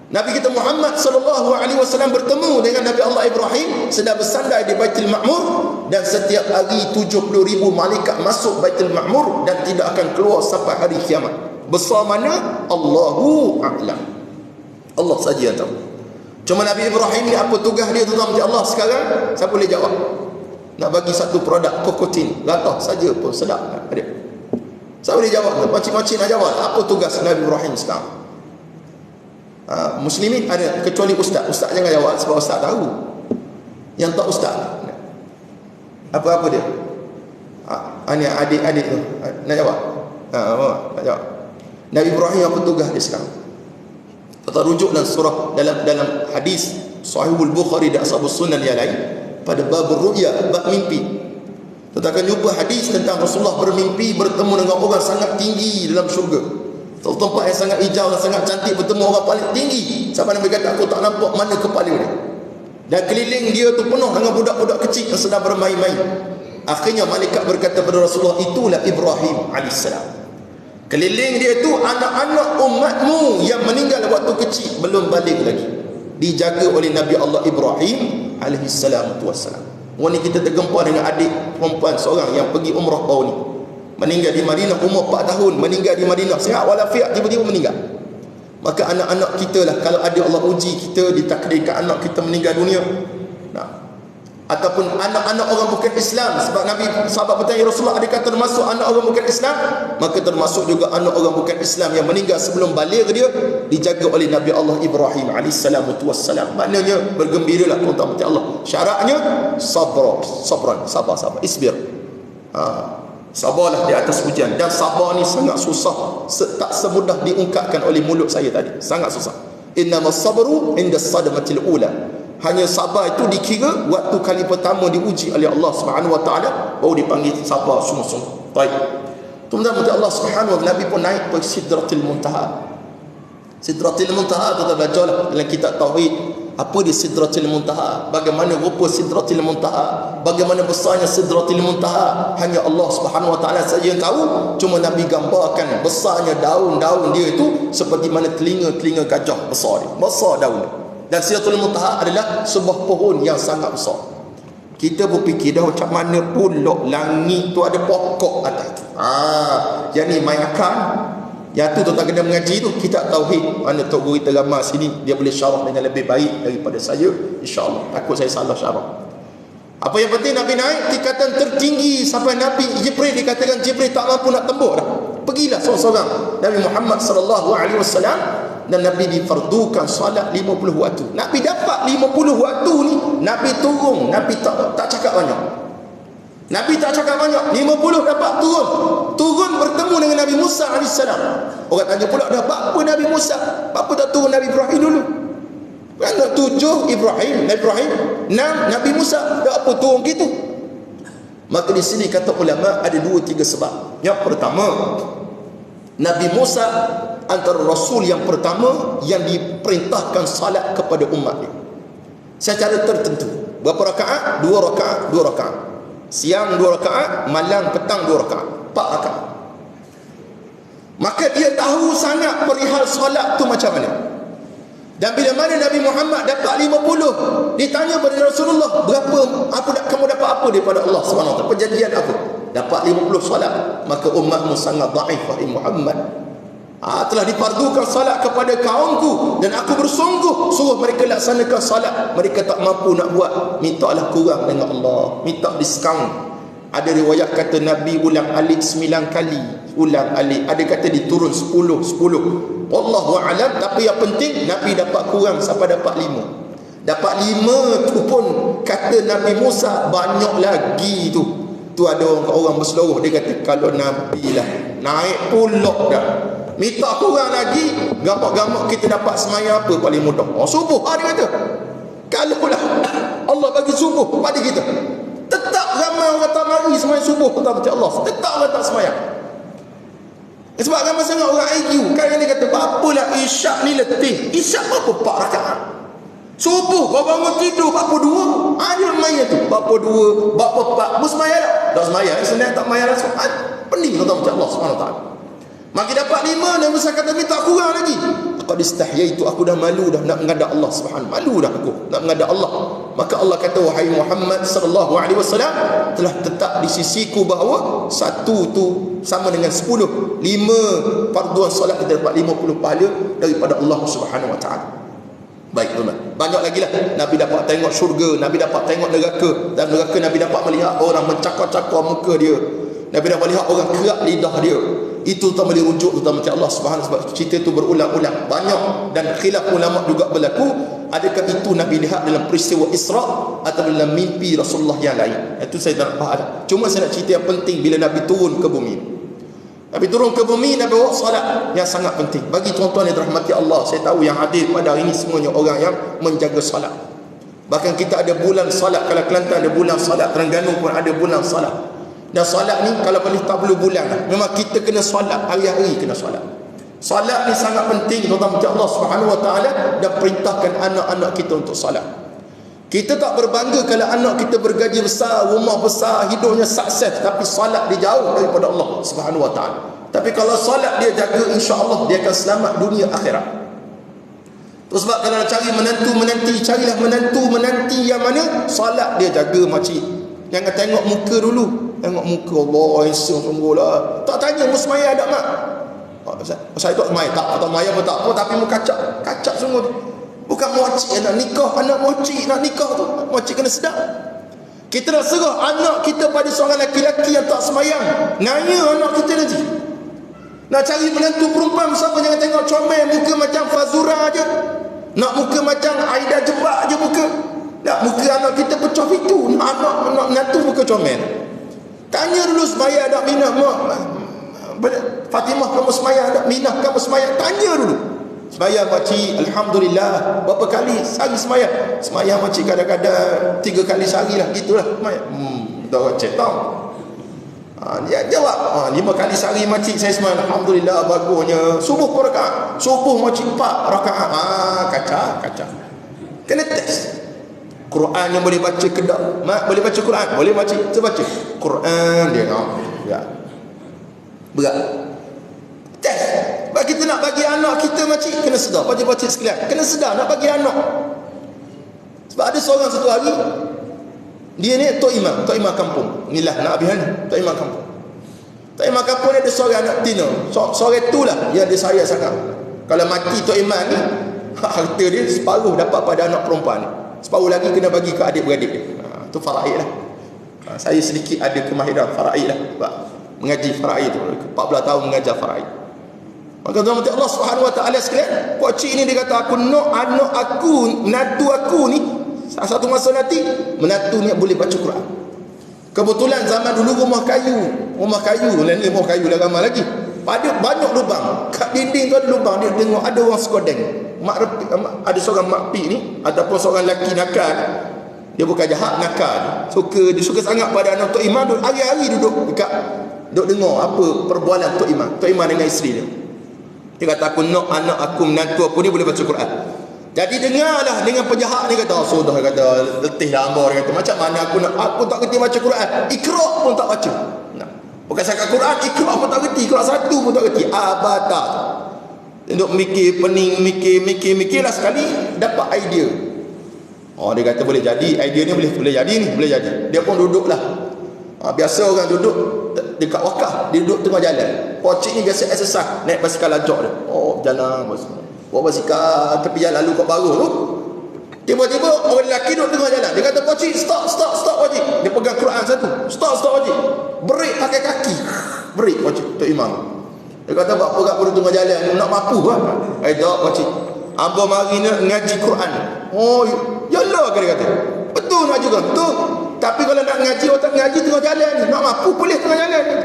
Nabi kita Muhammad SAW bertemu dengan Nabi Allah Ibrahim sedang bersandar di Baitul Ma'mur, dan setiap hari 70,000 malaikat masuk Baitul Ma'mur dan tidak akan keluar sampai hari kiamat. Besar mana? Allahu a'lam. Allah saja yang tahu. Cuma Nabi Ibrahim ni apa tugas dia tuan Allah sekarang? Siapa boleh jawab? Nak bagi satu produk kokotin, latah saja pun sedap ada. Siapa boleh jawab? Makcik-makcik nak jawab. Apa tugas Nabi Ibrahim sekarang? Muslimin ada, kecuali ustaz. Ustaz jangan jawab sebab ustaz tahu. Yang tak ustaz, apa-apa dia. Ni adik-adik tu nak jawab. Nak jawab. Nabi Ibrahim apa tugas dia sekarang? Kita rujuk dalam surah, dalam hadis Sahihul Bukhari dan Ashabus Sunan yang lain, pada bab ru'ya, bab mimpi. Kita akan jumpa hadis tentang Rasulullah bermimpi bertemu dengan orang sangat tinggi dalam syurga. Tempat yang sangat hijau dan sangat cantik, bertemu orang paling tinggi. Sampai Nabi kata, aku tak nampak mana kepala dia. Dan keliling dia tu penuh dengan budak-budak kecil yang sedang bermain-main. Akhirnya malaikat berkata kepada Rasulullah, itulah Ibrahim alaihissalam. Keliling dia tu anak-anak umatmu yang meninggal waktu kecil, belum balik lagi, dijaga oleh Nabi Allah Ibrahim alaihissalam. Orang ni kita tergempar dengan adik perempuan seorang yang pergi umrah baru ni, meninggal di Madinah, umur 4 tahun, meninggal di Madinah, sihat walafiat, tiba-tiba meninggal. Maka anak-anak kita lah, kalau ada Allah uji kita, ditakdirkan anak kita meninggal dunia, ataupun anak-anak orang bukan Islam. Sebab Nabi, sahabat bertanya, Rasulullah, adakah termasuk anak orang bukan Islam? Maka termasuk juga anak orang bukan Islam yang meninggal sebelum balik dia, dijaga oleh Nabi Allah Ibrahim alaihissalam. Maknanya bergembiralah tuan-tuan Allah. Syaratnya sabar, isbir. Sabarlah di atas ujian. Dan sabar ni sangat susah, tak semudah diungkapkan oleh mulut saya tadi. Sangat susah. Innamas sabru indas sadmatil ula. Hanya sabar itu dikira waktu kali pertama diuji oleh Allah Subhanahu Wa Taala, baru dipanggil sabar sungguh-sungguh. Baik. Tuan-tuan Allah Subhanahu Wa Taala, Nabi pun naik ke Sidratil Muntaha. Sidratil Muntaha kita bacalah dalam kitab tauhid. Apa dia Sidratil Muntaha? Bagaimana rupa Sidratil Muntaha? Bagaimana besarnya Sidratil Muntaha? Hanya Allah Subhanahu Wa Taala saja yang tahu. Cuma Nabi gambarkan besarnya daun-daun dia itu seperti mana telinga-telinga gajah besar dia. Besar daun dia. Dan Sidratul Muntaha adalah sebuah pohon yang sangat besar. Kita berfikir dah macam mana pula langit tu ada pokok atas tu. Yang ni main akal. Yang tu tuan-tuan kena mengaji tu, kita tauhid. Mana Tok Guru tergambar sini, dia boleh syarah dengan lebih baik daripada saya, insya-Allah. Takut saya salah syarah. Apa yang penting Nabi naik tingkatan tertinggi sampai Nabi Jibril dikatakan Jibril tak mampu nak tembus dah. Pergilah seorang-seorang Nabi Muhammad sallallahu alaihi wasallam dan Nabi difardukan salat 50 waktu. Nabi dapat 50 waktu ni, Nabi turun, Nabi tak cakap banyak. Nabi tak cakap banyak, 50 dapat turun bertemu dengan Nabi Musa AS. Orang tanya pula, dah apa Nabi Musa, apa tak turun Nabi Ibrahim dulu? Kerana 7 Nabi Ibrahim, 6 Nabi Musa, dah apa turun gitu? Maka di sini kata ulama ada 2-3 sebab. Yang pertama, Nabi Musa antara Rasul yang pertama yang diperintahkan salat kepada umatnya secara tertentu. Berapa rakaat? 2 rakaat, 2 rakaat. Siang 2 rakaat, malam petang 2 rakaat, 4 rakaat. Maka dia tahu sangat perihal salat tu macam mana. Dan bila mana Nabi Muhammad dapat 50, ditanya pada Rasulullah, kamu dapat apa daripada Allah SWT? Perjanjian apa? Dapat 50 salat. Maka umatmu sangat dhaif, wahai Muhammad. Telah difardukan salat kepada kaumku, dan aku bersungguh suruh mereka laksanakan salat. Mereka tak mampu nak buat, mintalah kurang dengan Allah, minta diskaun. Ada riwayat kata Nabi ulang alik 9 kali, ulang alik. Ada kata diturun 10. Wallahu a'lam. Tapi yang penting Nabi dapat kurang sampai dapat 5. Dapat 5 tu pun kata Nabi Musa banyak lagi tu. Tu ada orang berseluruh, dia kata kalau Nabi lah naik pulak dah, minta kurang lagi, gamak-gamak kita dapat semayang apa paling mudah? Subuh dia kata. Kalau lah Allah bagi subuh pada kita, tetap ramai orang tak mari semayang subuh kata macam Allah, tetap orang tak semayang. Sebab ramai sangat orang IQ. Kan yang dia kata, apalah isyak ni letih. Isyak berapa 4 rakaat. Subuh kau bangun tidur berapa 2? Dia main tu berapa 2, berapa 4. Mus semayang tak? Tak semayang, senang tak semayang lah. Pening kata macam Allah SWT. Maki dapat 5, dan Musa kata minta kurang lagi. Qad istahyaitu, aku dah malu dah nak menghadap Allah Subhanahu. Malu dah aku nak menghadap Allah. Maka Allah kata, wahai Muhammad sallallahu alaihi wasallam, telah tetap di sisiku bahawa 1 tu sama dengan 10. 5 farduan solat kita dapat 50 pahala daripada Allah Subhanahu wa taala. Baik tuan, banyak lagi lah. Nabi dapat tengok syurga, Nabi dapat tengok neraka, dan neraka Nabi dapat melihat orang mencakar-cakar muka dia, Nabi dapat lihat orang kerak lidah dia. Itu tak boleh rujuk terutama macam Allah Subhanahu, sebab cerita itu berulang-ulang banyak, dan khilaf ulama juga berlaku. Adakah itu Nabi lihat dalam peristiwa Isra atau dalam mimpi Rasulullah yang lain? Itu saya tak faham. Cuma saya nak cerita yang penting bila Nabi turun ke bumi. Nabi turun ke bumi, Nabi bawa salat yang sangat penting. Bagi tuan-tuan yang dirahmati Allah, saya tahu yang hadir pada hari ini semuanya orang yang menjaga salat. Bahkan kita ada bulan salat. Kalau Kelantan ada bulan salat, Terengganu pun ada bulan salat. Dan salat ni kalau boleh tak perlu bulan, memang kita kena salat, hari-hari kena salat. Salat ni sangat penting tuan-tuan macam Allah Subhanahu wa taala dan perintahkan anak-anak kita untuk salat. Kita tak berbangga kalau anak kita bergaji besar, rumah besar, hidupnya sukses, tapi salat dia jauh daripada Allah Subhanahu wa taala. Tapi kalau salat dia jaga, insya-Allah dia akan selamat dunia akhirat. Terus sebab kalau nak cari menantu-menanti, carilah menantu-menanti yang mana salat dia jaga makcik. Jangan tengok muka dulu. Tengok muka, Allah handsome sungguh lah. Tak tanya musmaya ada mak. Saya tak mai, tak maya pun tak apa, tapi mu kacak sungguh tu. Bukan makcik nak nikah, anak makcik nak nikah tu, makcik kena sedar. Kita nak serah anak kita pada seorang lelaki yang tak semayang. Nanya anak kita nanti. Nak cari menantu perempuan siapa, jangan tengok comel muka macam Fazura aje. Nak muka macam Aida Jebak aje muka. Tak, muka anak kita pecah pintu. Anak menantu muka comel. Tanya dulu semaya ada minah mak. Fatimah kamu semaya ada minah kamu semaya. Tanya dulu. Semaya makcik, alhamdulillah. Berapa kali sehari semaya? Semaya makcik kadang-kadang 3 kali sehari lah. Gitulah semaya. Dah cek tau. Dia jawab 5 kali sehari makcik saya semaya. Alhamdulillah bagusnya. Subuh berapa rakaat? Subuh makcik 4 rakaat. Kacau. Kena test. Quran yang boleh baca ke tak? Mak boleh baca Quran? Boleh baca. Kita baca Quran dia ya. Berat. Test. Sebab kita nak bagi anak kita makcik kena sedar. Baca-baca sekalian. Kena sedar nak bagi anak. Sebab ada seorang satu hari dia ni tok imam kampung. Inilah nak habis ni. Tok imam kampung. Tok imam kampung ni ada seorang anak tina. Seorang itulah yang dia sayang sangat. Kalau mati tok imam ni, harta dia separuh dapat pada anak perempuan ni. Separuh lagi kena bagi ke adik-beradik dia. Itu faraid lah. Saya sedikit ada kemahiran faraid lah. Mengaji faraid tu. 14 tahun mengajar faraid. Maka rahmat Allah Subhanahu wa taala sekalian, pak cik ni dia kata, aku nak anak aku, menantu aku ni satu masa nanti menantu ni boleh baca Quran. Kebetulan zaman dulu rumah kayu dan ni rumah kayu dah ramai lagi. Pada banyak lubang, kat dinding tu ada lubang, dia tengok ada orang sekodeng. Ada seorang mak pi ni ataupun seorang lelaki nakal. Dia bukan jahat, nakal. Dia suka sangat pada anak Tok Imam, hari-hari duduk dengar apa perbualan Tok Imam dengan isteri dia. Dia kata, aku nak anak aku, menantu aku ni boleh baca Quran. Jadi dengarlah dengan penjahat ni, kata, sudah, kata, letih dah hamba. Dia kata, macam mana aku tak kerti baca Quran, Iqra pun tak baca. Nah, bukan sahaja Quran, Iqra pun tak kerti, Iqra satu pun tak kerti. Abada. Duduk mikir, pening, mikirlah sekali dapat idea. Dia kata boleh jadi, idea ni boleh jadi. Dia pun duduklah. Biasa orang duduk dekat wakaf, dia duduk tengah jalan. Pocik ni biasa exercise, naik basikal lajak dia. Jalan bawa basikal tepi jalan lalu kat baru tu. Tiba-tiba orang lelaki duduk tengah jalan. Dia kata, pocik, stop pocik. Dia pegang Quran satu. Stop pocik. Break pakai kaki. Break pocik, Tok Imam. Dia kata, buat apa kat tengah jalan, nak mampu kan? Tak pocik, hamba mari ngaji Quran. Yalah, dia kata. Betul nak juga, betul. Tapi kalau nak ngaji, orang ngaji tengah jalan ni, nak mampu boleh tengah jalan ni.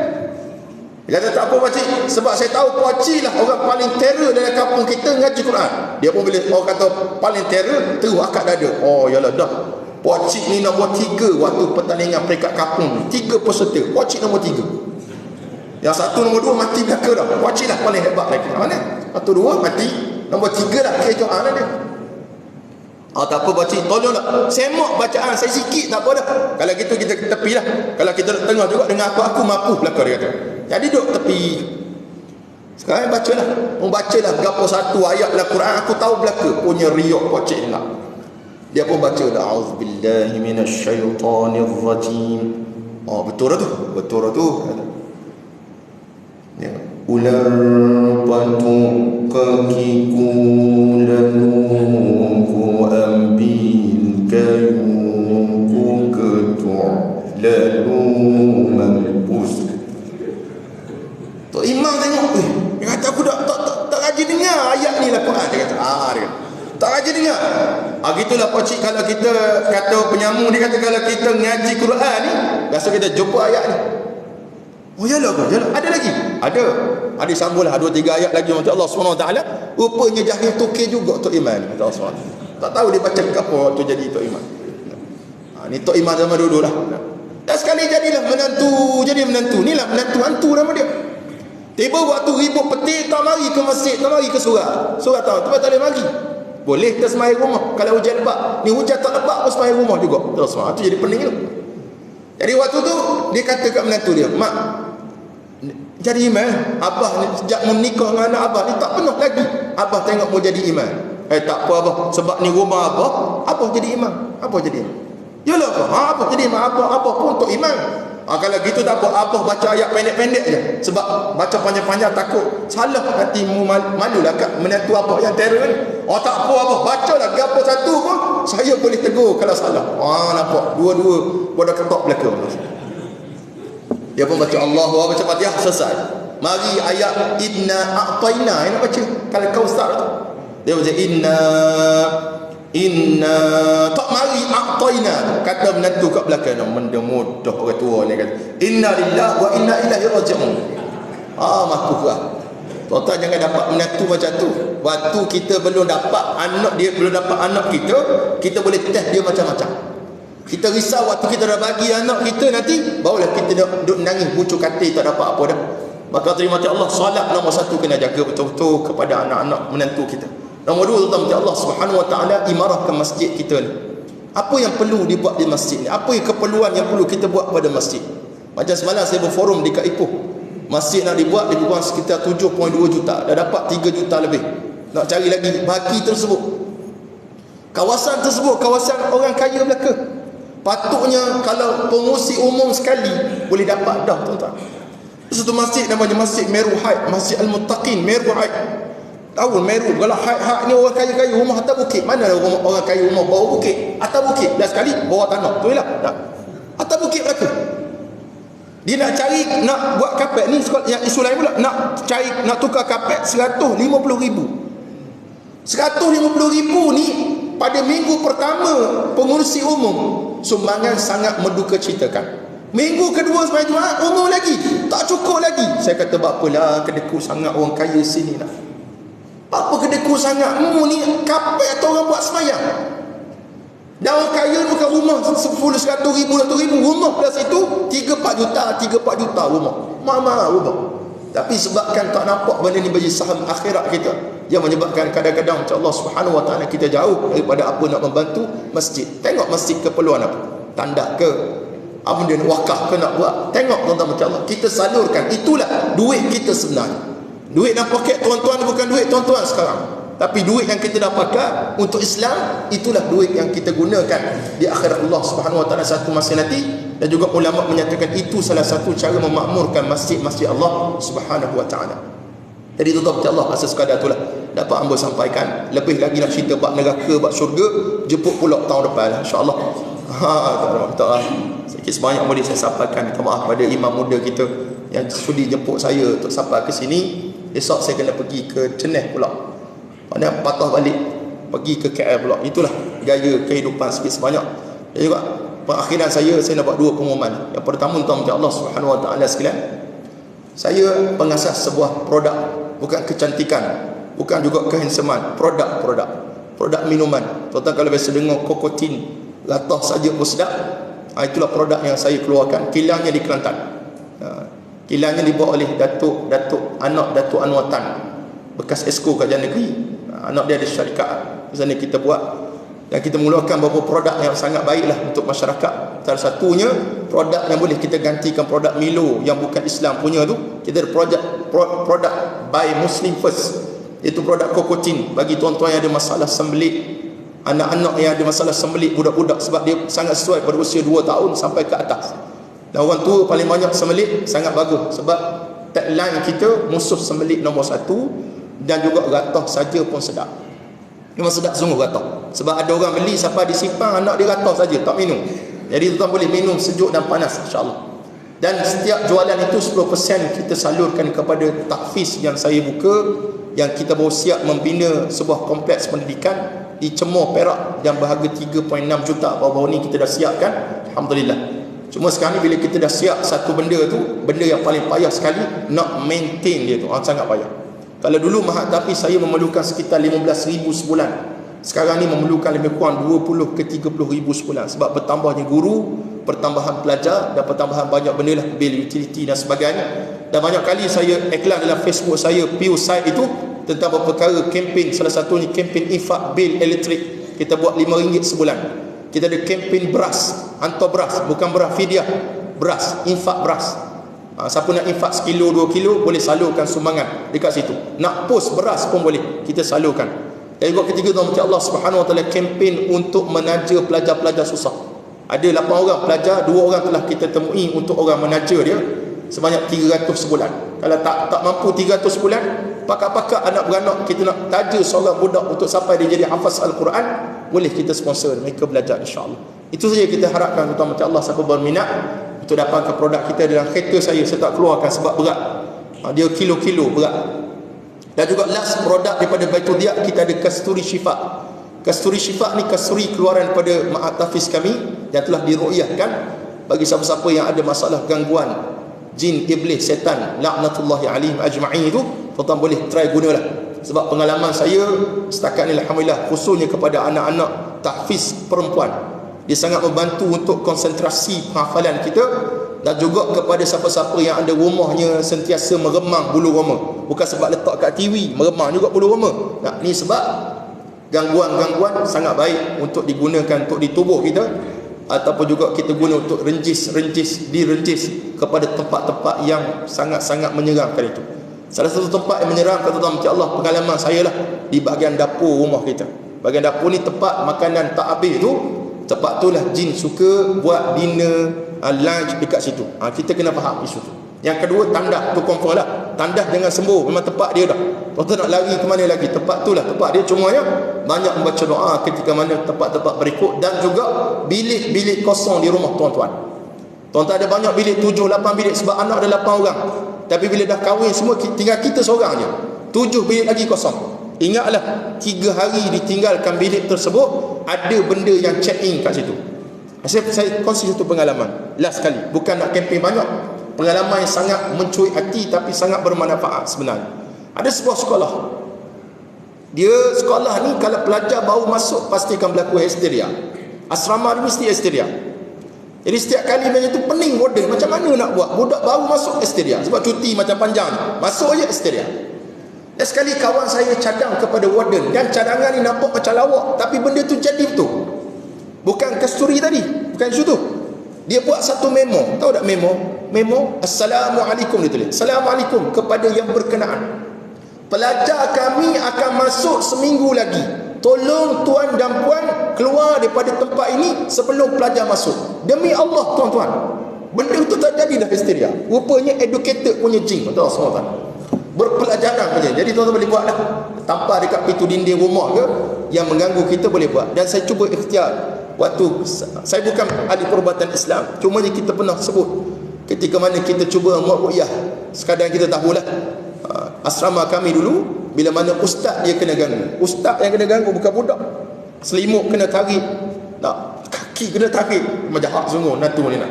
Dia kata, tak apa pakcik, sebab saya tahu pakcik lah orang paling terror dalam kampung kita ngaji Quran. Dia pun bila orang kata paling terror, terus akad dada. Yalah dah, pakcik ni nombor 3 waktu pertandingan peringkat kampung ni, 3 peserta, pakcik nombor 3. Yang satu nombor 2 mati belaka dah, pakcik lah paling hebat lagi. Mana? Satu 2 mati, nombor 3 lah kecohan lah dia. Tak apa pakcik, tolonglah semak bacaan saya sikit, tak apa dah. Kalau gitu kita tepi lah. Kalau kita tengah juga dengan aku mampu belaka, dia kata. Jadi duduk tepi. Sekarang bacalah, membacalah berapa satu ayat dalam Quran, aku tahu belaka. Punya riak pakcik ni lah. Dia pun baca dah, auzubillahi minasyaitonirrajim. Betul lah tu. Ya. Ular batu kakiku lalu ambil kayu ku ketuk lalu mampus. Tok Imam tengok, dia kata, aku tak rajin dengar ayat ni lah Quran. Dia kata, dia tak rajin dengar. Gitulah pakcik, kalau kita kata penyambung, dia kata kalau kita ngaji Quran ni, biasa kita jumpa ayat ni. Yalah. Ada lagi? Ada sambunglah 2-3 ayat lagi untuk Allah SWT. Rupanya jahil tukir juga Tok Imam ni, Allah SWT. Tak tahu dia baca apa waktu jadi Tok Imam. Ni Tok Imam zaman dulu lah. Dan sekali jadilah menantu. Ni lah menantu hantu nama dia. Tiba waktu ribut peti, tak mari ke masjid, tak mari ke surau. Surau tahu, tak boleh mari. Boleh kita sembahyang rumah kalau hujan lebat. Ni hujan tak lebat pun sembahyang rumah juga. Terus itu jadi pening tu. Jadi waktu tu dia kata kat menantu dia, mak, jadi imam. Abah ni sejak menikah dengan anak abah ni tak pernah lagi abah tengok mau jadi imam. Tak apa abah, sebab ni rumah abah jadi imam. Yalah abah jadi imam, abah pun untuk imam. Kalau gitu tak apa, abah baca ayat pendek-pendek je. Sebab baca panjang-panjang takut salah, nanti malulah kat menantu abah yang terror ni. Tak apa abah, bacalah gapo satu pun saya boleh tegur kalau salah. Nampak dua-dua pada ketok belakang. Dia pun baca Allahu Akbar, baca Fatihah, selesai. Mari ayat inna a'tayna, nak baca kalau kau start tu. Dia baca inna tak mari a'tayna, kata menantu kat belakang. Benda mudah orang tua ni kata inna lillahi wa inna ilaihi raji'un. Mampu lah. Tuan-tuan jangan dapat menantu macam tu. Waktu kita belum dapat anak dia, belum dapat anak kita boleh test dia macam-macam. Kita risau waktu kita dah bagi anak kita, nanti barulah kita duduk nangis bucu katil tak dapat apa dah. Maka terima kasih Allah, solat nombor 1 kena jaga betul-betul kepada anak-anak menantu kita. Nombor 2, terima Allah Subhanahu Wa Taala imarahkan masjid kita ni. Apa yang perlu dibuat di masjid ni? Apa yang keperluan yang perlu kita buat pada masjid? Macam semalam saya berforum di Kak Ipoh. Masjid nak dibuat lebih kurang sekitar 7.2 juta. Dah dapat 3 juta lebih. Nak cari lagi baki tersebut. Kawasan tersebut kawasan orang kaya belaka. Patutnya kalau pengurusi umum sekali boleh dapat dah, tuan-tuan. Satu masjid namanya Masjid Meru Haid, Masjid Al-Muttaqin Meru Haid. Tahu Meru, kalau Haid ni orang kaya-kaya rumah atas bukit. Mana ada orang kaya rumah bawah bukit? Atas bukit. Dah sekali bawah tanah. Tu lah. Atas bukit belaka. Dia nak cari, nak buat kapet ni, yang isu lain pula, nak cari, nak tukar kapet 150,000. 150,000 ni pada minggu pertama pengurusi umum sumbangan sangat menduka citakan. Minggu kedua sampai Jumaat umum lagi, tak cukup lagi. Saya kata apalah, kedekut sangat orang kaya sini nak. Apa kedekut sangat? Ni kapet atau orang buat semayang. Dan orang kaya bukan rumah 10, 100,000, 200,000 rumah plus itu 3-4 juta rumah. Mama rumah. Tapi sebabkan tak nampak benda ni bagi saham akhirat kita, yang menyebabkan kadang-kadang macam Allah Subhanahu Wa Taala kita jauh daripada apa nak membantu masjid. Tengok masjid keperluan apa? Tandak ke? Apa dia nak wakaf ke nak buat? Tengok tuan-tuan macam Allah. Kita salurkan. Itulah duit kita sebenarnya. Duit dalam poket tuan-tuan bukan duit tuan-tuan sekarang. Tapi duit yang kita dapatkan untuk Islam, itulah duit yang kita gunakan di akhirat Allah Subhanahu Wa Taala satu masa nanti. Dan juga ulama menyatakan itu salah satu cara memakmurkan masjid-masjid Allah Subhanahu Wa Taala. Jadi tuan-tuan Allah, asal sekadar itulah dapat hamba sampaikan. Lebih lagi nak cerita bab neraka, bab syurga, jemput pula tahun depan insya-Allah. Sikit sebanyak boleh saya sampaikan. Minta maaf pada imam muda kita yang sudi jemput saya untuk sampai ke sini. Esok saya kena pergi ke Ceneh pula. Mana patah balik pergi ke KL pula. Itulah gaya kehidupan sikit sebanyak. Dan juga perakhiran saya nak buat 2 pengumuman. Yang pertama untuk Allah Subhanahu Wa Taala sekalian, saya pengasas sebuah produk, bukan kecantikan, bukan juga kehandsoman, produk minuman. Tuan-tuan kalau biasa dengar Kokotin, latah saja pun sedap. Itulah produk yang saya keluarkan. Kilangnya di Kelantan. Kilangnya dibuat oleh Datuk Anwar Tan, bekas Esko Kerajaan Negeri. Anak dia ada syarikat di sana kita buat. Dan kita mengeluarkan beberapa produk yang sangat baiklah untuk masyarakat. Salah satunya produk yang boleh kita gantikan produk Milo yang bukan Islam punya tu. Kita ada produk by Muslim First, iaitu produk Kokotin bagi tuan-tuan yang ada masalah sembelit, anak-anak yang ada masalah sembelit, budak-budak, sebab dia sangat sesuai pada usia 2 tahun sampai ke atas. Dan orang tua paling banyak sembelit, sangat bagus sebab tagline kita musuh sembelit nombor 1, dan juga gatah saja pun sedap. Memang sedap sungguh gatah. Sebab ada orang beli sampai disimpan, anak dia gatah saja, tak minum. Jadi tuan boleh minum sejuk dan panas insya-Allah. Dan setiap jualan itu 10% kita salurkan kepada tahfiz yang saya buka, yang kita baru siap membina sebuah kompleks pendidikan di Cemor, Perak yang berharga 3.6 juta. Baru-baru ni kita dah siapkan, alhamdulillah. Cuma sekarang ni bila kita dah siap satu benda tu, benda yang paling payah sekali nak maintain dia tu, sangat payah. Kalau dulu Mahat Tafiz saya memerlukan sekitar 15,000 sebulan, sekarang ni memerlukan lebih kurang 20 ke 30,000 sebulan. Sebab bertambahnya guru, pertambahan pelajar, dan pertambahan banyak benda lah, bil utility dan sebagainya. Dan banyak kali saya iklan dalam Facebook saya, PU site itu, tentang perkara kempen. Salah satunya kempen infak bil elektrik. Kita buat RM5 sebulan. Kita ada kempen beras, hantar beras, bukan beras fidyah, beras, infak beras. Siapa nak infak 1 kilo 2 kilo boleh salurkan sumbangan dekat situ. Nak post beras pun boleh, kita salurkan. Dan juga ketiga tuan Allah Subhanahu Wa Taala kempen untuk menaja pelajar-pelajar susah. Ada 8 orang pelajar, 2 orang telah kita temui untuk orang menaja dia sebanyak 300 sebulan. Kalau tak mampu 300 sebulan, pakak-pakak anak beranak kita nak taja seorang budak untuk sampai dia jadi hafaz Al-Quran, boleh kita sponsor mereka belajar insya-Allah. Itu saja kita harapkan tuan Allah, siapa berminat untuk dapatkan produk kita dalam kereta saya tak keluarkan sebab berat. Dia kilo-kilo berat. Dan juga last produk daripada Baitul Diyak, kita ada Kasturi Syifa. Kasturi Syifa ni kasturi keluaran pada Mahat Tafiz kami yang telah diru'yahkan bagi siapa-siapa yang ada masalah gangguan jin, iblis, setan, laknatullahi alaihim ajma'in itu, tuan-tuan boleh try gunalah. Sebab pengalaman saya setakat ni alhamdulillah, khususnya kepada anak-anak tahfiz perempuan, dia sangat membantu untuk konsentrasi penghafalan kita. Dan juga kepada siapa-siapa yang ada rumahnya sentiasa meremang bulu roma, bukan sebab letak kat TV, meremang juga bulu roma. Nah, ni sebab gangguan-gangguan sangat baik untuk digunakan untuk di tubuh kita, ataupun juga kita guna untuk renjis kepada tempat-tempat yang sangat-sangat menyeramkan itu. Salah satu tempat yang menyeramkan tuan-tuan macam Allah, pengalaman saya lah, di bahagian dapur rumah kita. Bahagian dapur ni tempat makanan tak habis tu, tempat tu lah jin suka buat dinner, lunch dekat situ. Kita kena faham isu tu. Yang kedua, tandas tu confirm lah. Tandas jangan sembuh, memang tempat dia dah. Tuan-tuan nak lari ke mana lagi? Tempat tu lah tempat dia. Cumanya banyak membaca doa ketika mana tempat-tempat berikut, dan juga bilik-bilik kosong di rumah tuan-tuan. Tuan-tuan ada banyak bilik, 7, 8 bilik sebab anak ada 8 orang. Tapi bila dah kahwin semua, tinggal kita seorang je, 7 bilik lagi kosong. Ingatlah 3 hari ditinggalkan bilik tersebut, ada benda yang check in kat situ. Saya kongsi satu pengalaman last sekali, bukan nak kempen banyak, pengalaman yang sangat mencuri hati tapi sangat bermanfaat sebenarnya. Ada sebuah sekolah, dia sekolah ni kalau pelajar baru masuk pastikan berlaku histeria. Asrama ni mesti histeria. Jadi setiap kali macam tu pening warden, macam mana nak buat? Budak baru masuk histeria sebab cuti macam panjang, masuk je histeria. Dan sekali kawan saya cadang kepada warden, dan cadangan ni nampak macam lawak, tapi benda tu jadi betul. Bukan kasturi tadi, bukan isu tu. Dia buat satu memo, tahu tak memo? Memo, Assalamualaikum dia tulis. Assalamualaikum kepada yang berkenaan. Pelajar kami akan masuk seminggu lagi. Tolong tuan dan puan keluar daripada tempat ini sebelum pelajar masuk. Demi Allah tuan-tuan, benda itu terjadi dah histeria. Rupanya educated punya jin, betul semua tuan. Berpelajaran punya. Jadi tuan-tuan boleh buat dah. Tanpa dekat pintu dinding rumah ke yang mengganggu kita boleh buat. Dan saya cuba ikhtiar. Waktu saya bukan ahli perubatan Islam, cuma kita pernah sebut ketika mana kita cuba buat ruqyah. Sekadar kita tahulah asrama kami dulu, bila mana ustaz dia kena ganggu. Ustaz yang kena ganggu bukan budak. Selimut kena tarik, nak kaki kena tarik, majahat sungguh natu ni nak.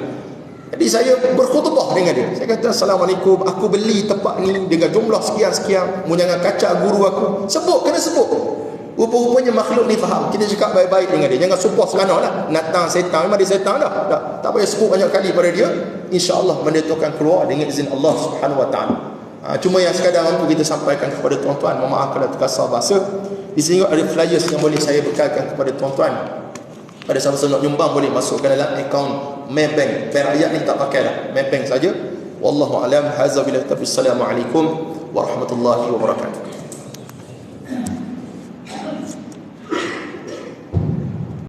Jadi saya berkhutbah dengan dia. Saya kata, Assalamualaikum, aku beli tempat ni dengan jumlah sekian-sekian, mu jangan kacak guru aku. Sebut, kena sebut. Rupa-rupanya makhluk ni faham. Kita cakap baik-baik dengan dia, jangan sumpah seranah lah. Natang setan, memang dia setan dah. Tak payah sebut banyak kali pada dia. InsyaAllah benda tu akan keluar dengan izin Allah Subhanahu Wa Taala. Cuma yang sekadar mampu kita sampaikan kepada tuan-tuan. Mohon maaf kalau terkasar bahasa. Di sini ada flyers yang boleh saya bekalkan kepada tuan-tuan. Pada siapa-siapa nak nyumbang boleh masukkan dalam akaun Maybank. Bank rakyat ni tak pakai lah, Maybank saja. Wallahu alam. Hadza billahi taufiq. Assalamualaikum warahmatullahi wabarakatuh.